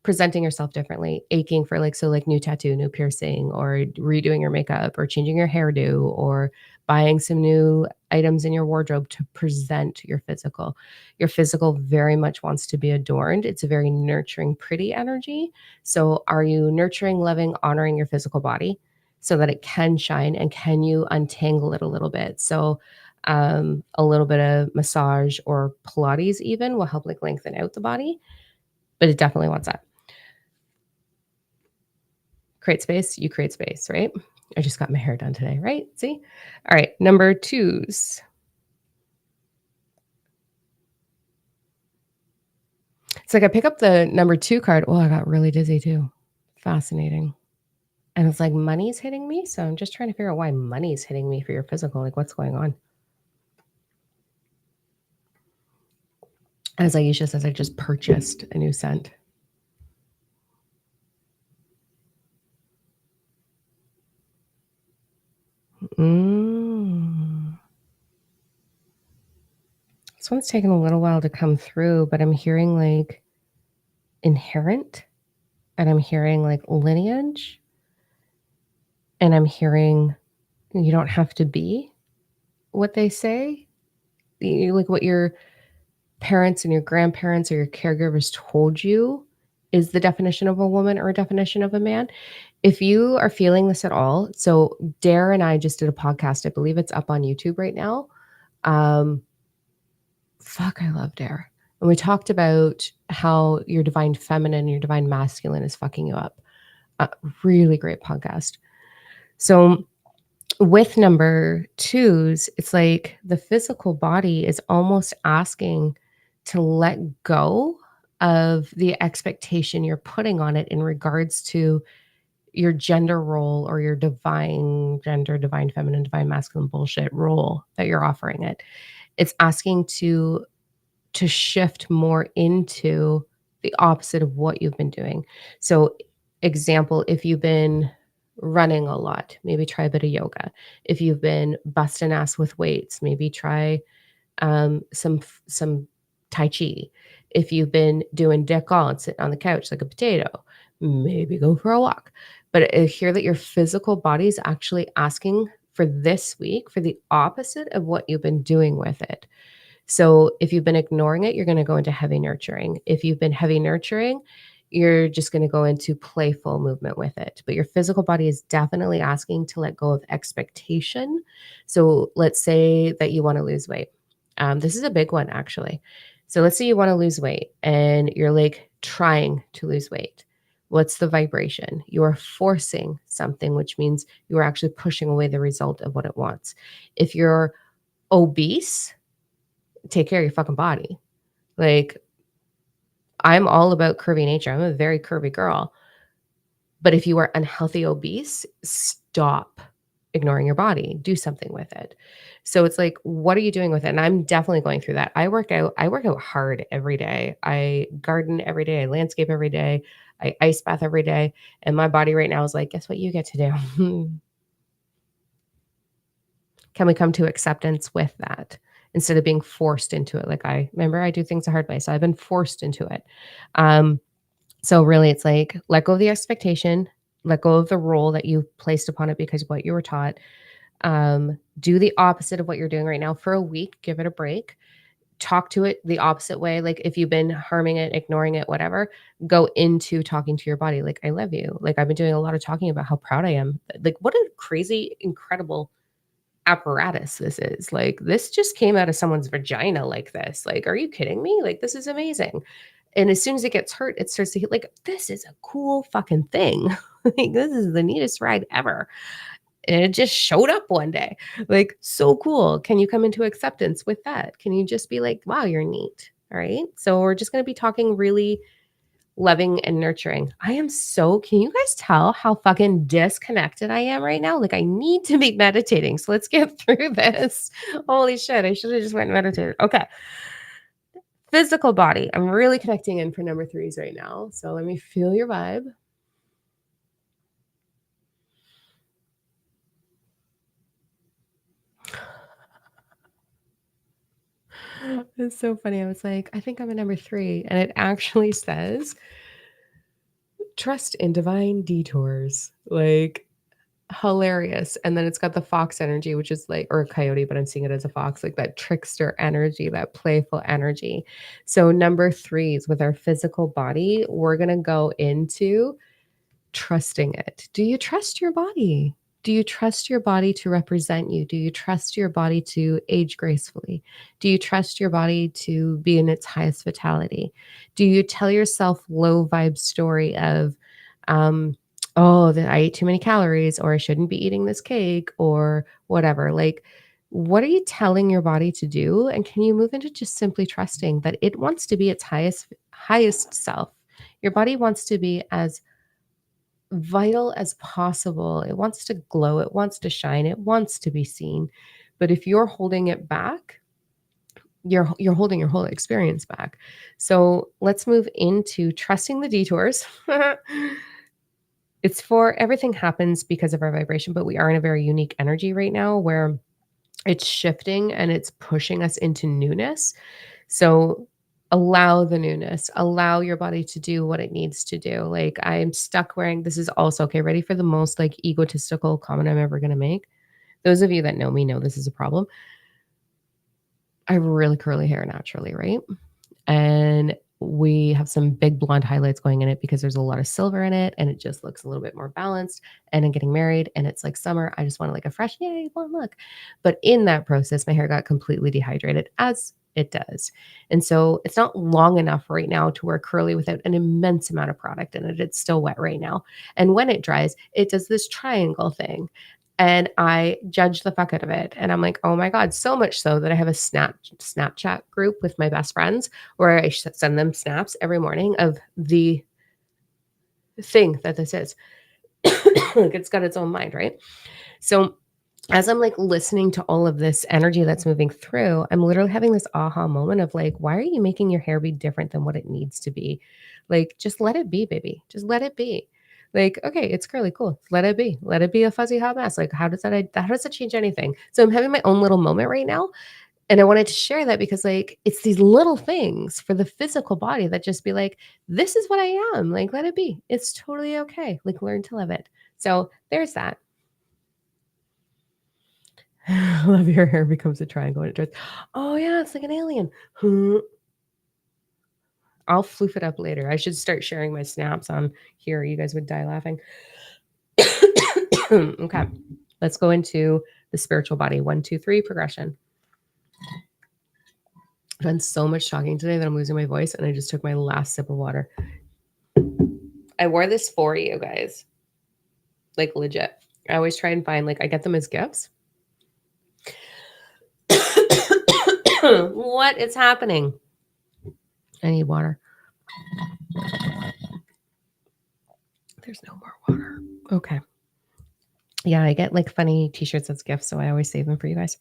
presenting yourself differently, aching for like, so like new tattoo, new piercing, or redoing your makeup, or changing your hairdo, or buying some new items in your wardrobe to present your physical. Your physical very much wants to be adorned. It's a very nurturing, pretty energy. So are you nurturing, loving, honoring your physical body so that it can shine, and can you untangle it a little bit? So a little bit of massage or Pilates even will help like lengthen out the body, but it definitely wants that. Create space, you create space, right? I just got my hair done today, right? See? All right, number twos. It's like I pick up the number two card. Oh, I got really dizzy too. Fascinating. And it's like money's hitting me. So I'm just trying to figure out why money's hitting me for your physical. Like, what's going on? As Aisha says, I just purchased a new scent. Mm. This one's taken a little while to come through, but I'm hearing like inherent, and I'm hearing like lineage, and I'm hearing you don't have to be what they say. Like what your parents and your grandparents or your caregivers told you is the definition of a woman or a definition of a man. If you are feeling this at all, so Dare and I just did a podcast. I believe it's up on YouTube right now. Um, I love Dare. And we talked about how your divine feminine, your divine masculine is fucking you up. Really great podcast. So with number twos, it's like the physical body is almost asking to let go of the expectation you're putting on it in regards to your gender role or your divine gender, divine feminine, divine masculine bullshit role that you're offering it. It's asking to shift more into the opposite of what you've been doing. So, example, if you've been running a lot, maybe try a bit of yoga. If you've been busting ass with weights, maybe try some tai chi. If you've been doing dick all and sitting on the couch like a potato, maybe go for a walk. But I hear that your physical body is actually asking for this week for the opposite of what you've been doing with it. So if you've been ignoring it, you're going to go into heavy nurturing. If you've been heavy nurturing, you're just going to go into playful movement with it. But your physical body is definitely asking to let go of expectation. So let's say that you want to lose weight. This is a big one, actually. So let's say you want to lose weight and you're like trying to lose weight. What's the vibration? You are forcing something, which means you are actually pushing away the result of what it wants. If you're obese, take care of your fucking body. Like, I'm all about curvy nature. I'm a very curvy girl. But if you are unhealthy obese, stop ignoring your body. Do something with it. So it's like, what are you doing with it? And I'm definitely going through that. I work out. I work out hard every day. I garden every day. I landscape every day. I ice bath every day. And my body right now is like, guess what you get to do? Can we come to acceptance with that instead of being forced into it? Like I remember I do things the hard way. So I've been forced into it. Um, so really it's like let go of the expectation, let go of the role that you placed upon it because of what you were taught. Do the opposite of what you're doing right now for a week, give it a break. Talk to it the opposite way. Like if you've been harming it, ignoring it, whatever, go into talking to your body. Like, I love you. Like I've been doing a lot of talking about how proud I am. Like, what a crazy, incredible apparatus this is. Like, this just came out of someone's vagina like this. Like, are you kidding me? Like, this is amazing. And as soon as it gets hurt, it starts to hit like, this is a cool fucking thing. Like, this is the neatest ride ever. And it just showed up one day. Like, so cool. Can you come into acceptance with that? Can you just be like, wow, you're neat? All right. So we're just going to be talking really loving and nurturing. I am so can you guys tell how fucking disconnected I am right now? Like I need to be meditating. So let's get through this. Holy shit, I should have just went and meditated. Okay. Physical body. I'm really connecting in for number threes right now. So let me feel your vibe. It's so funny. I was like, I think I'm a number three. And it actually says trust in divine detours. Like hilarious. And then it's got the fox energy, which is like, or a coyote, but I'm seeing it as a fox, like that trickster energy, that playful energy. So, number threes with our physical body, we're going to go into trusting it. Do you trust your body? Do you trust your body to represent you? Do you trust your body to age gracefully? Do you trust your body to be in its highest vitality? Do you tell yourself low vibe story of, oh, that I ate too many calories, or I shouldn't be eating this cake, or whatever. Like, what are you telling your body to do? And can you move into just simply trusting that it wants to be its highest self? Your body wants to be as vital as possible. It wants to glow, it wants to shine, it wants to be seen. But if you're holding it back, you're holding your whole experience back. So let's move into trusting the detours. It's for everything happens because of our vibration, but we are in a very unique energy right now where it's shifting and it's pushing us into newness. So allow the newness, allow your body to do what it needs to do. Like I'm stuck wearing this is also okay, ready for the most like egotistical comment I'm ever going to make. Those of you that know me know this is a problem. I have really curly hair naturally, right? And we have some big blonde highlights going in it because there's a lot of silver in it and it just looks a little bit more balanced. And I'm getting married and it's like summer. I just want like a fresh, yay, blonde look. But in that process, my hair got completely dehydrated as it does. And so it's not long enough right now to wear curly without an immense amount of product in it. It's still wet right now. And when it dries, it does this triangle thing. And I judge the fuck out of it. And I'm like, oh my God, so much so that I have a Snapchat group with my best friends where I send them snaps every morning of the thing that this is. Like it's got its own mind, right? So as I'm like listening to all of this energy that's moving through, I'm literally having this aha moment of like, why are you making your hair be different than what it needs to be? Like, just let it be, baby. Just let it be. Like, okay, it's curly, cool. Let it be. Let it be a fuzzy hot mess. Like, how does that change anything? So I'm having my own little moment right now. And I wanted to share that because like it's these little things for the physical body that just be like, this is what I am. Like, let it be. It's totally okay. Like, learn to live it. So there's that. I love your hair becomes a triangle and it turns. Oh yeah, it's like an alien. Hmm. I'll floof it up later. I should start sharing my snaps on here. You guys would die laughing. Okay, let's go into the spiritual body. 1, 2, 3 progression. I've done so much talking today that I'm losing my voice, and I just took my last sip of water. I wore this for you guys, like legit. I always try and find like I get them as gifts. What is happening? I need water. There's no more water. Okay. Yeah, I get like funny t-shirts as gifts, so I always save them for you guys.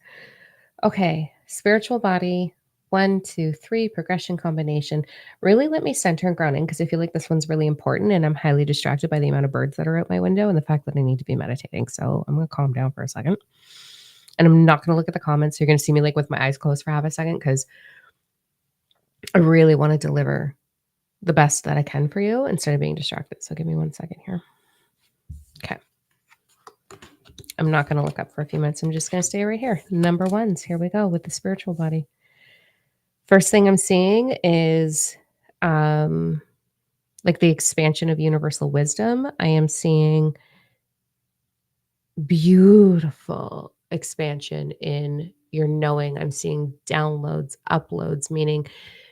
Okay, spiritual body, 1, 2, 3 progression combination. Really let me center and ground in because I feel like this one's really important and I'm highly distracted by the amount of birds that are out my window and the fact that I need to be meditating. So I'm going to calm down for a second. And I'm not going to look at the comments. You're going to see me like with my eyes closed for half a second because I really want to deliver the best that I can for you instead of being distracted. So give me 1 second here. Okay. I'm not going to look up for a few minutes. I'm just going to stay right here. Number ones. Here we go with the spiritual body. First thing I'm seeing is like the expansion of universal wisdom. I am seeing beautiful expansion in your knowing. I'm seeing downloads, uploads, meaning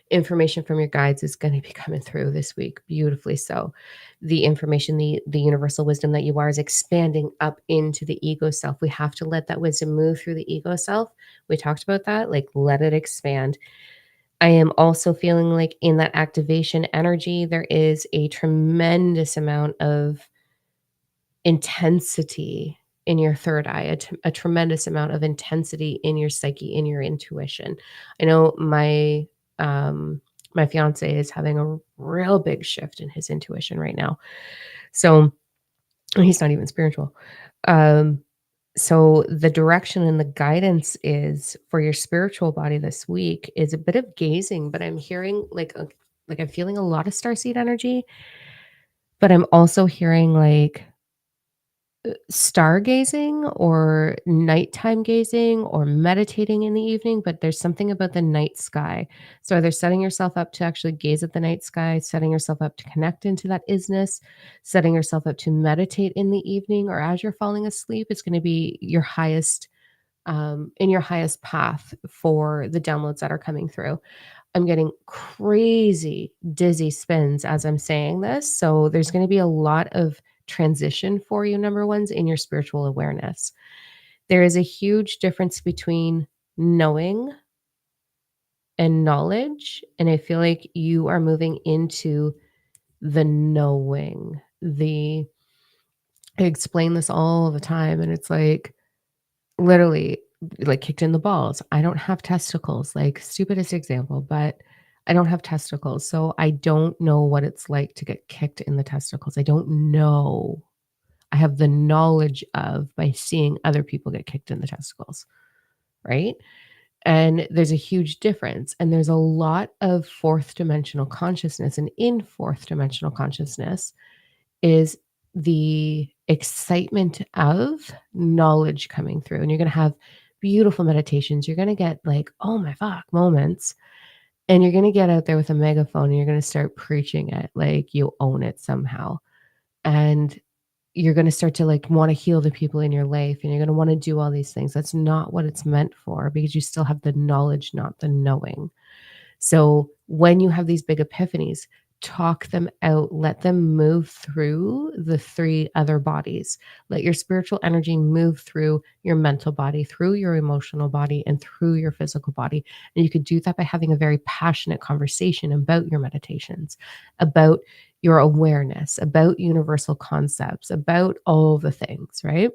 information from your guides is going to be coming through this week beautifully. So the information, the universal wisdom that you are is expanding up into the ego self. We have to let that wisdom move through the ego self. We talked about that, like let it expand. I am also feeling like in that activation energy, there is a tremendous amount of intensity in your third eye, a tremendous amount of intensity in your psyche, in your intuition. I know my fiance is having a real big shift in his intuition right now. So and he's not even spiritual. Um, so the direction and the guidance is for your spiritual body this week is a bit of gazing, but I'm hearing like I'm feeling a lot of starseed energy, but I'm also hearing like stargazing or nighttime gazing or meditating in the evening, but there's something about the night sky. So either setting yourself up to actually gaze at the night sky, setting yourself up to connect into that isness, setting yourself up to meditate in the evening or as you're falling asleep, it's going to be your highest in your highest path for the downloads that are coming through. I'm getting crazy dizzy spins as I'm saying this. So there's going to be a lot of transition for you, number ones, in your spiritual awareness. There is a huge difference between knowing and knowledge, and I feel like you are moving into the knowing. I explain this all the time, and it's like, literally, like, kicked in the balls. I don't have testicles, like, stupidest example, but I don't have testicles, so I don't know what it's like to get kicked in the testicles. I don't know. I have the knowledge of by seeing other people get kicked in the testicles, right? And there's a huge difference, and there's a lot of fourth dimensional consciousness, and in fourth dimensional consciousness is the excitement of knowledge coming through, and you're gonna have beautiful meditations. You're gonna get like, "Oh my fuck" moments, and you're gonna get out there with a megaphone, and you're gonna start preaching it like you own it somehow, and you're gonna start to, like, wanna heal the people in your life, and you're gonna wanna do all these things. That's not what it's meant for because you still have the knowledge, not the knowing. So when you have these big epiphanies, talk them out, let them move through the three other bodies. Let your spiritual energy move through your mental body, through your emotional body, and through your physical body. And you could do that by having a very passionate conversation about your meditations, about your awareness, about universal concepts, about all the things, right?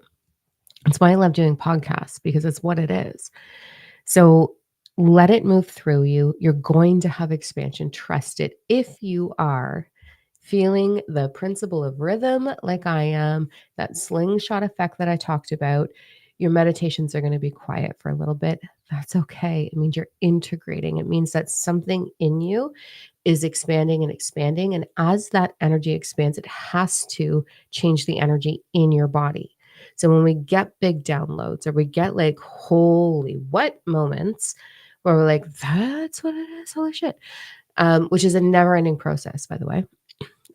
That's why I love doing podcasts because it's what it is. So let it move through you. You're going to have expansion. Trust it. If you are feeling the principle of rhythm like I am, that slingshot effect that I talked about, your meditations are going to be quiet for a little bit. That's okay. It means you're integrating. It means that something in you is expanding and expanding. And as that energy expands, it has to change the energy in your body. So when we get big downloads or we get like, holy what moments where we're like, that's what it is. Holy shit. Which is a never ending process, by the way.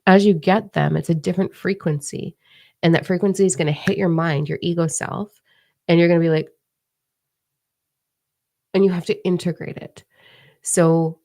As you get them, it's a different frequency. And that frequency is going to hit your mind, your ego self. And you're going to be like, and you have to integrate it. So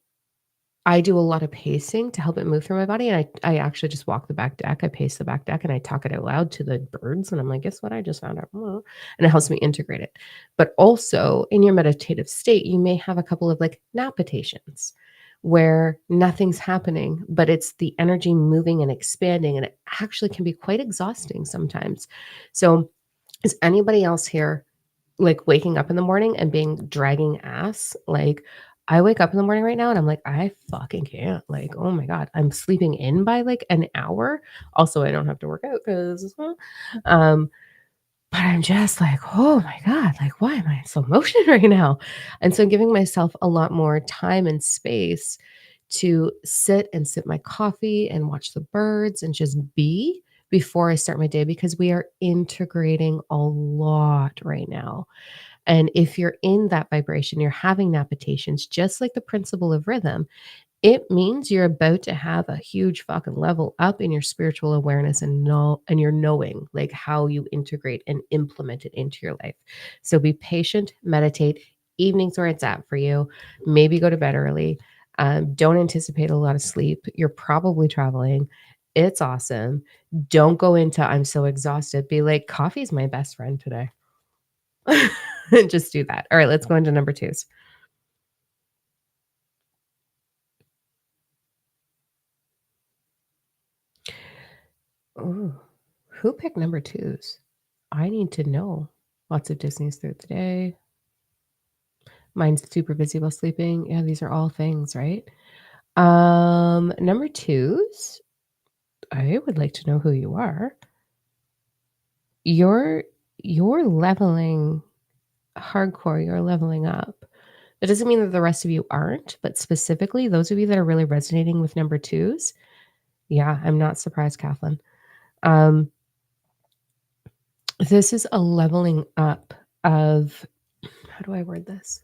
I do a lot of pacing to help it move through my body, and I actually just walk the back deck. I pace the back deck, and I talk it out loud to the birds, and I'm like, "Guess what I just found out?" And it helps me integrate it. But also, in your meditative state, you may have a couple of, like, napitations where nothing's happening, but it's the energy moving and expanding, and it actually can be quite exhausting sometimes. So, is anybody else here like, waking up in the morning and being dragging ass, like, I wake up in the morning right now and I'm like, "I fucking can't." Like, oh my god, I'm sleeping in by, like, an hour. Also, I don't have to work out 'cause, um, but I'm just like, "Oh my god, like, why am I in slow motion right now?" And so giving myself a lot more time and space to sit and sip my coffee and watch the birds and just be before I start my day because we are integrating a lot right now. And if you're in that vibration, you're having napitations, just like the principle of rhythm, it means you're about to have a huge fucking level up in your spiritual awareness and know and you're knowing like how you integrate and implement it into your life. So be patient, meditate. Evenings where it's at for you. Maybe go to bed early. Don't anticipate a lot of sleep. You're probably traveling. It's awesome. Don't go into I'm so exhausted. Be like, coffee's my best friend today. Just do that. All right, let's go into number twos. Ooh, who picked number twos? I need to know. Lots of Disney's through the day. Mine's super busy while sleeping. Yeah, these are all things, right? Number twos, I would like to know who you are. You're you're leveling hardcore, you're leveling up. That doesn't mean that the rest of you aren't, but specifically those of you that are really resonating with number twos, yeah, I'm not surprised, Kathleen. Um, this is a leveling up of how do I word this?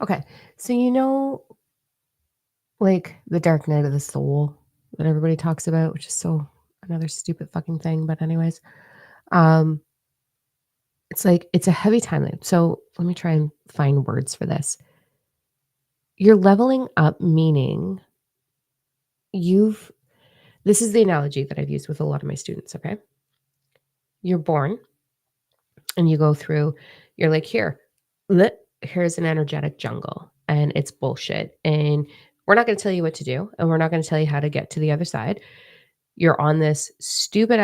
Okay. So, like the dark night of the soul that everybody talks about, which is so another stupid fucking thing. But, anyways, um, it's like it's a heavy timeline. So, let me try and find words for this. You're leveling up, meaning you've this is the analogy that I've used with a lot of my students, okay? You're born and you go through, you're like, here's an energetic jungle and it's bullshit. And we're not going to tell you what to do. And we're not going to tell you how to get to the other side. You're in the stupid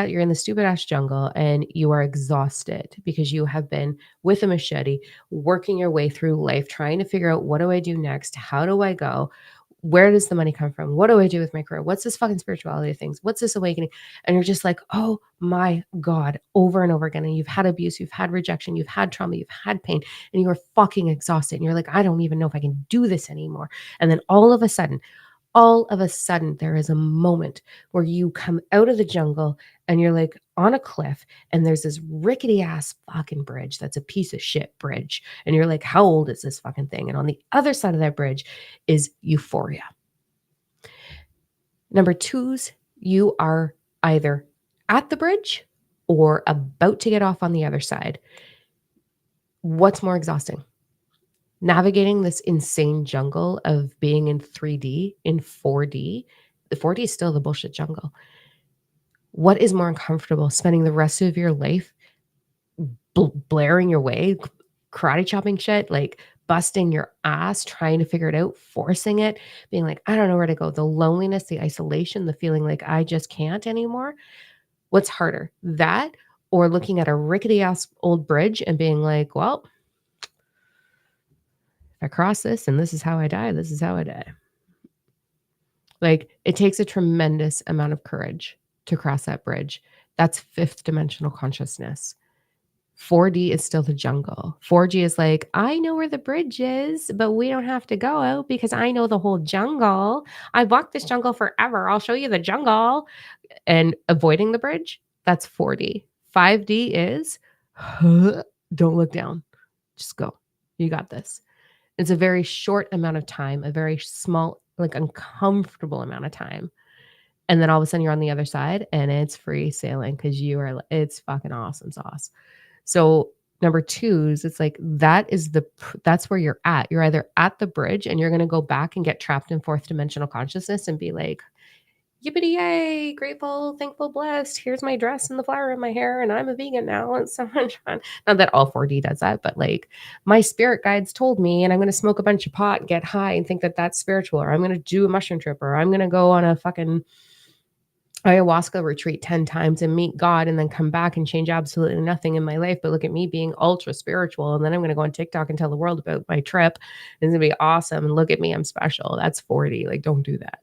ass jungle and you are exhausted because you have been with a machete working your way through life trying to figure out, what do I do next? How do I go? Where does the money come from? What do I do with my career? What's this fucking spirituality things? What's this awakening? And you're just like, oh my God, over and over again. And you've had abuse, you've had rejection, you've had trauma, you've had pain, and you are fucking exhausted. And you're like, I don't even know if I can do this anymore. And then all of a sudden, there is a moment where you come out of the jungle and you're like on a cliff, and there's this rickety ass fucking bridge that's a piece of shit bridge. And you're like, how old is this fucking thing? And on the other side of that bridge is euphoria. Number twos, you are either at the bridge or about to get off on the other side. What's more exhausting? Navigating this insane jungle of being in 3D, in 4D. The 4D is still the bullshit jungle. What is more uncomfortable? Spending the rest of your life blaring your way, karate chopping shit, like busting your ass, trying to figure it out, forcing it, being like, I don't know where to go. The loneliness, the isolation, the feeling like I just can't anymore. What's harder, that or looking at a rickety ass old bridge and being like, well, if I cross this and this is how I die, this is how I die. Like, it takes a tremendous amount of courage to cross that bridge. That's fifth dimensional consciousness. 4D is still the jungle. 4G is like, I know where the bridge is, but we don't have to go out because I know the whole jungle. I've walked this jungle forever. I'll show you the jungle. And avoiding the bridge, that's 4D. 5D is, don't look down. Just go. You got this. It's a very short amount of time, a very small, like uncomfortable amount of time. And then all of a sudden you're on the other side and it's free sailing because it's fucking awesome sauce. So number twos, it's like that's where you're at. You're either at the bridge and you're going to go back and get trapped in fourth dimensional consciousness and be like, yippity yay, grateful, thankful, blessed. Here's my dress and the flower in my hair, and I'm a vegan now. It's so much fun. Not that all 4D does that, but like my spirit guides told me, and I'm going to smoke a bunch of pot and get high and think that that's spiritual, or I'm going to do a mushroom trip, or I'm going to go on a fucking ayahuasca retreat 10 times and meet God and then come back and change absolutely nothing in my life. But look at me being ultra spiritual. And then I'm going to go on TikTok and tell the world about my trip. It's going to be awesome. And look at me, I'm special. That's 4D. Like, don't do that.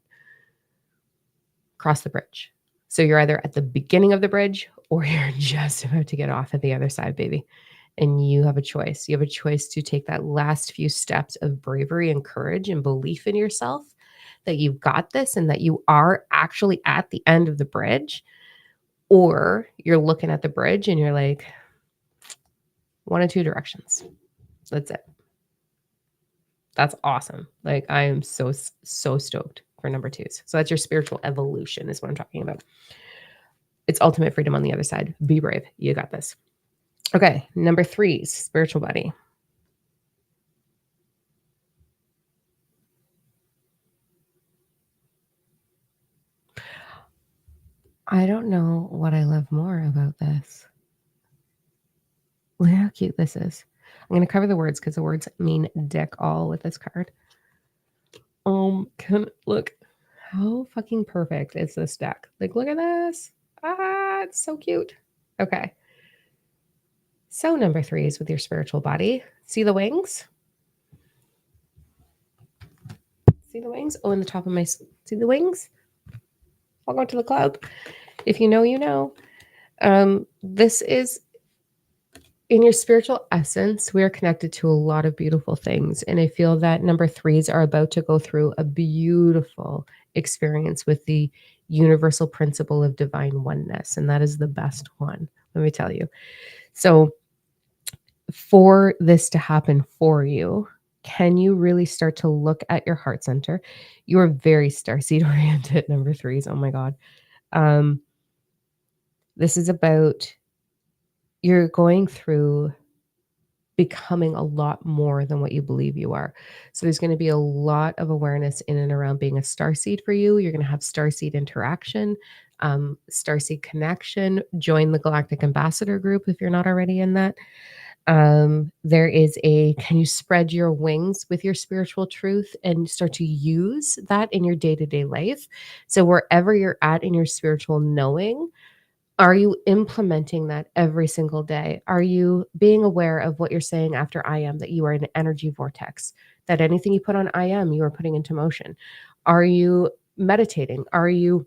Cross the bridge. So you're either at the beginning of the bridge or you're just about to get off at the other side, baby. And you have a choice. You have a choice to take that last few steps of bravery and courage and belief in yourself that you've got this and that you are actually at the end of the bridge. Or you're looking at the bridge and you're like, one of two directions. That's it. That's awesome. Like, I am so stoked for number twos. So that's your spiritual evolution is what I'm talking about. It's ultimate freedom on the other side. Be brave. You got this. Okay. Number threes, spiritual body. I don't know what I love more about this. Look how cute this is. I'm going to cover the words because the words mean dick all with this card. Look how fucking perfect is this deck. Like, look at this. It's so cute. Okay. So number three is with your spiritual body. See the wings? See the wings? Oh, in the top of my, see the wings? Welcome to the club. If you know, you know. This is in your spiritual essence, we are connected to a lot of beautiful things. And I feel that number threes are about to go through a beautiful experience with the universal principle of divine oneness. And that is the best one, let me tell you. So for this to happen for you, can you really start to look at your heart center? You are very starseed oriented, number threes. Oh my God. This is about, you're going through becoming a lot more than what you believe you are. So there's going to be a lot of awareness in and around being a starseed for you. You're going to have starseed interaction, starseed connection. Join the Galactic Ambassador group if you're not already in that. There is a can you spread your wings with your spiritual truth and start to use that in your day-to-day life? So wherever you're at in your spiritual knowing, are you implementing that every single day? Are you being aware of what you're saying after I am, that you are an energy vortex, that anything you put on I am, you are putting into motion? Are you meditating? Are you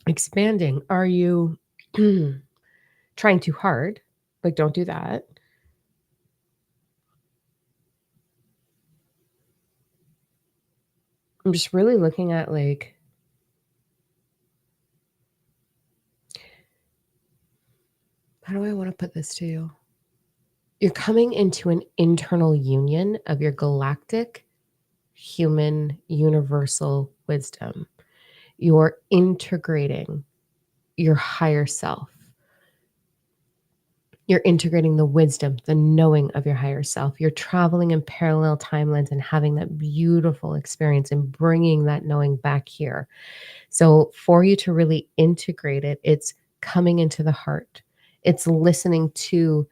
expanding? Are you trying too hard? Like, don't do that. I'm just really looking at like, how do I want to put this to you? You're coming into an internal union of your galactic, human, universal wisdom. You're integrating your higher self. You're integrating the wisdom, the knowing of your higher self. You're traveling in parallel timelines and having that beautiful experience and bringing that knowing back here. So, for you to really integrate it, it's coming into the heart. It's listening to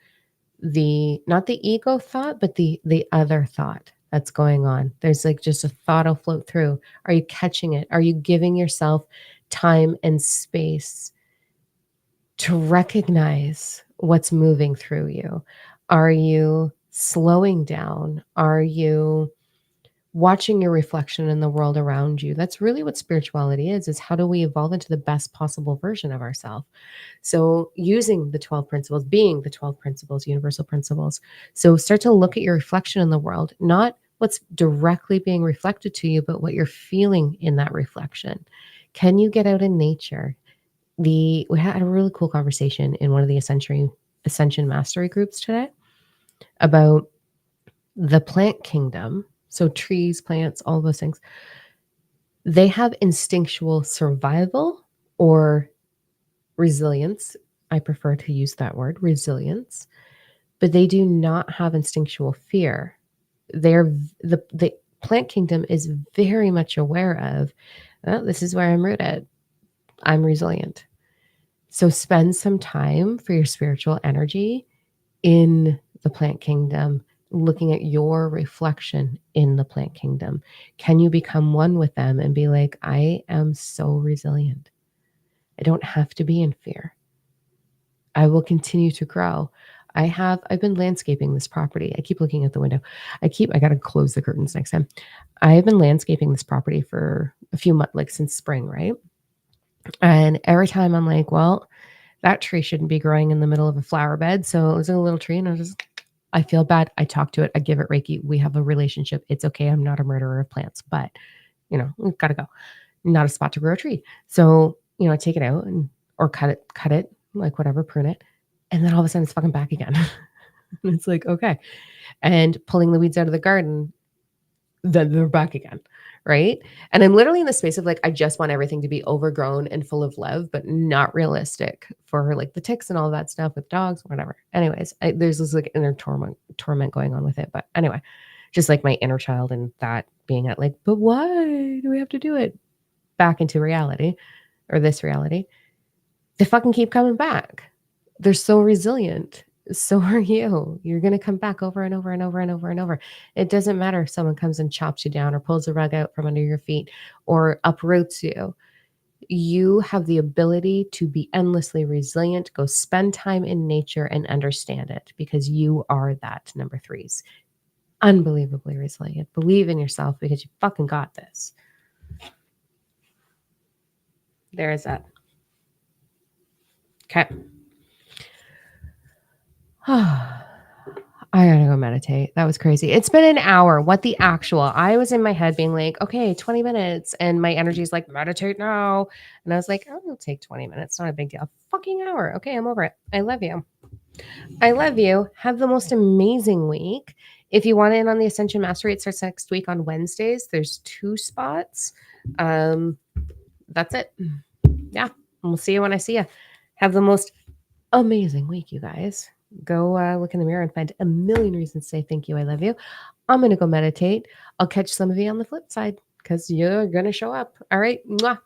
the not the ego thought, but the other thought that's going on. There's like just a thought will float through. Are you catching it? Are you giving yourself time and space to recognize what's moving through you? Are you slowing down? Are you watching your reflection in the world around you? That's really what spirituality is how do we evolve into the best possible version of ourselves? So using the 12 principles, being the 12 principles, universal principles. So start to look at your reflection in the world, not what's directly being reflected to you, but what you're feeling in that reflection. Can you get out in nature? We had a really cool conversation in one of the Ascension mastery groups today about the plant kingdom. So trees, plants, all those things. They have instinctual survival or resilience. I prefer to use that word, resilience, but they do not have instinctual fear. They're the plant kingdom is very much aware of, oh, this is where I'm rooted. I'm resilient. So spend some time for your spiritual energy in the plant kingdom, looking at your reflection in the plant kingdom. Can you become one with them and be like, I am so resilient. I don't have to be in fear. I will continue to grow. I've been landscaping this property. I keep looking at the window. I got to close the curtains next time. I have been landscaping this property for a few months, like since spring, right? And every time I'm like, well, that tree shouldn't be growing in the middle of a flower bed. So it was a little tree and I feel bad. I talk to it. I give it Reiki. We have a relationship. It's okay. I'm not a murderer of plants, but we've got to go. Not a spot to grow a tree. So, I take it out or cut it, like whatever, prune it. And then all of a sudden it's fucking back again. And it's like, okay. And pulling the weeds out of the garden, then they're back again. Right. And I'm literally in the space of like, I just want everything to be overgrown and full of love, but not realistic for like the ticks and all that stuff with dogs, whatever. Anyways, there's this like inner torment going on with it. But anyway, just like my inner child and that being at like, but why do we have to do it? Back into reality or this reality. They fucking keep coming back. They're so resilient. So are you. You're going to come back over and over and over and over and over. It doesn't matter if someone comes and chops you down or pulls the rug out from under your feet or uproots you. You have the ability to be endlessly resilient. Go spend time in nature and understand it because you are that number threes. Unbelievably resilient. Believe in yourself because you fucking got this. There is that. Okay. I gotta go meditate. That was crazy. It's been an hour. What the actual? I was in my head being like, okay, 20 minutes. And my energy is like, meditate now. And I was like, oh, it'll take 20 minutes. Not a big deal. Fucking hour. Okay, I'm over it. I love you. I love you. Have the most amazing week. If you want in on the Ascension Mastery, it starts next week on Wednesdays. There's 2 spots. That's it. Yeah. And we'll see you when I see you. Have the most amazing week, you guys. Go, look in the mirror and find a million reasons to say, "Thank you, I love you." I'm gonna go meditate. I'll catch some of you on the flip side because 'cause you're gonna show up. All right, mwah.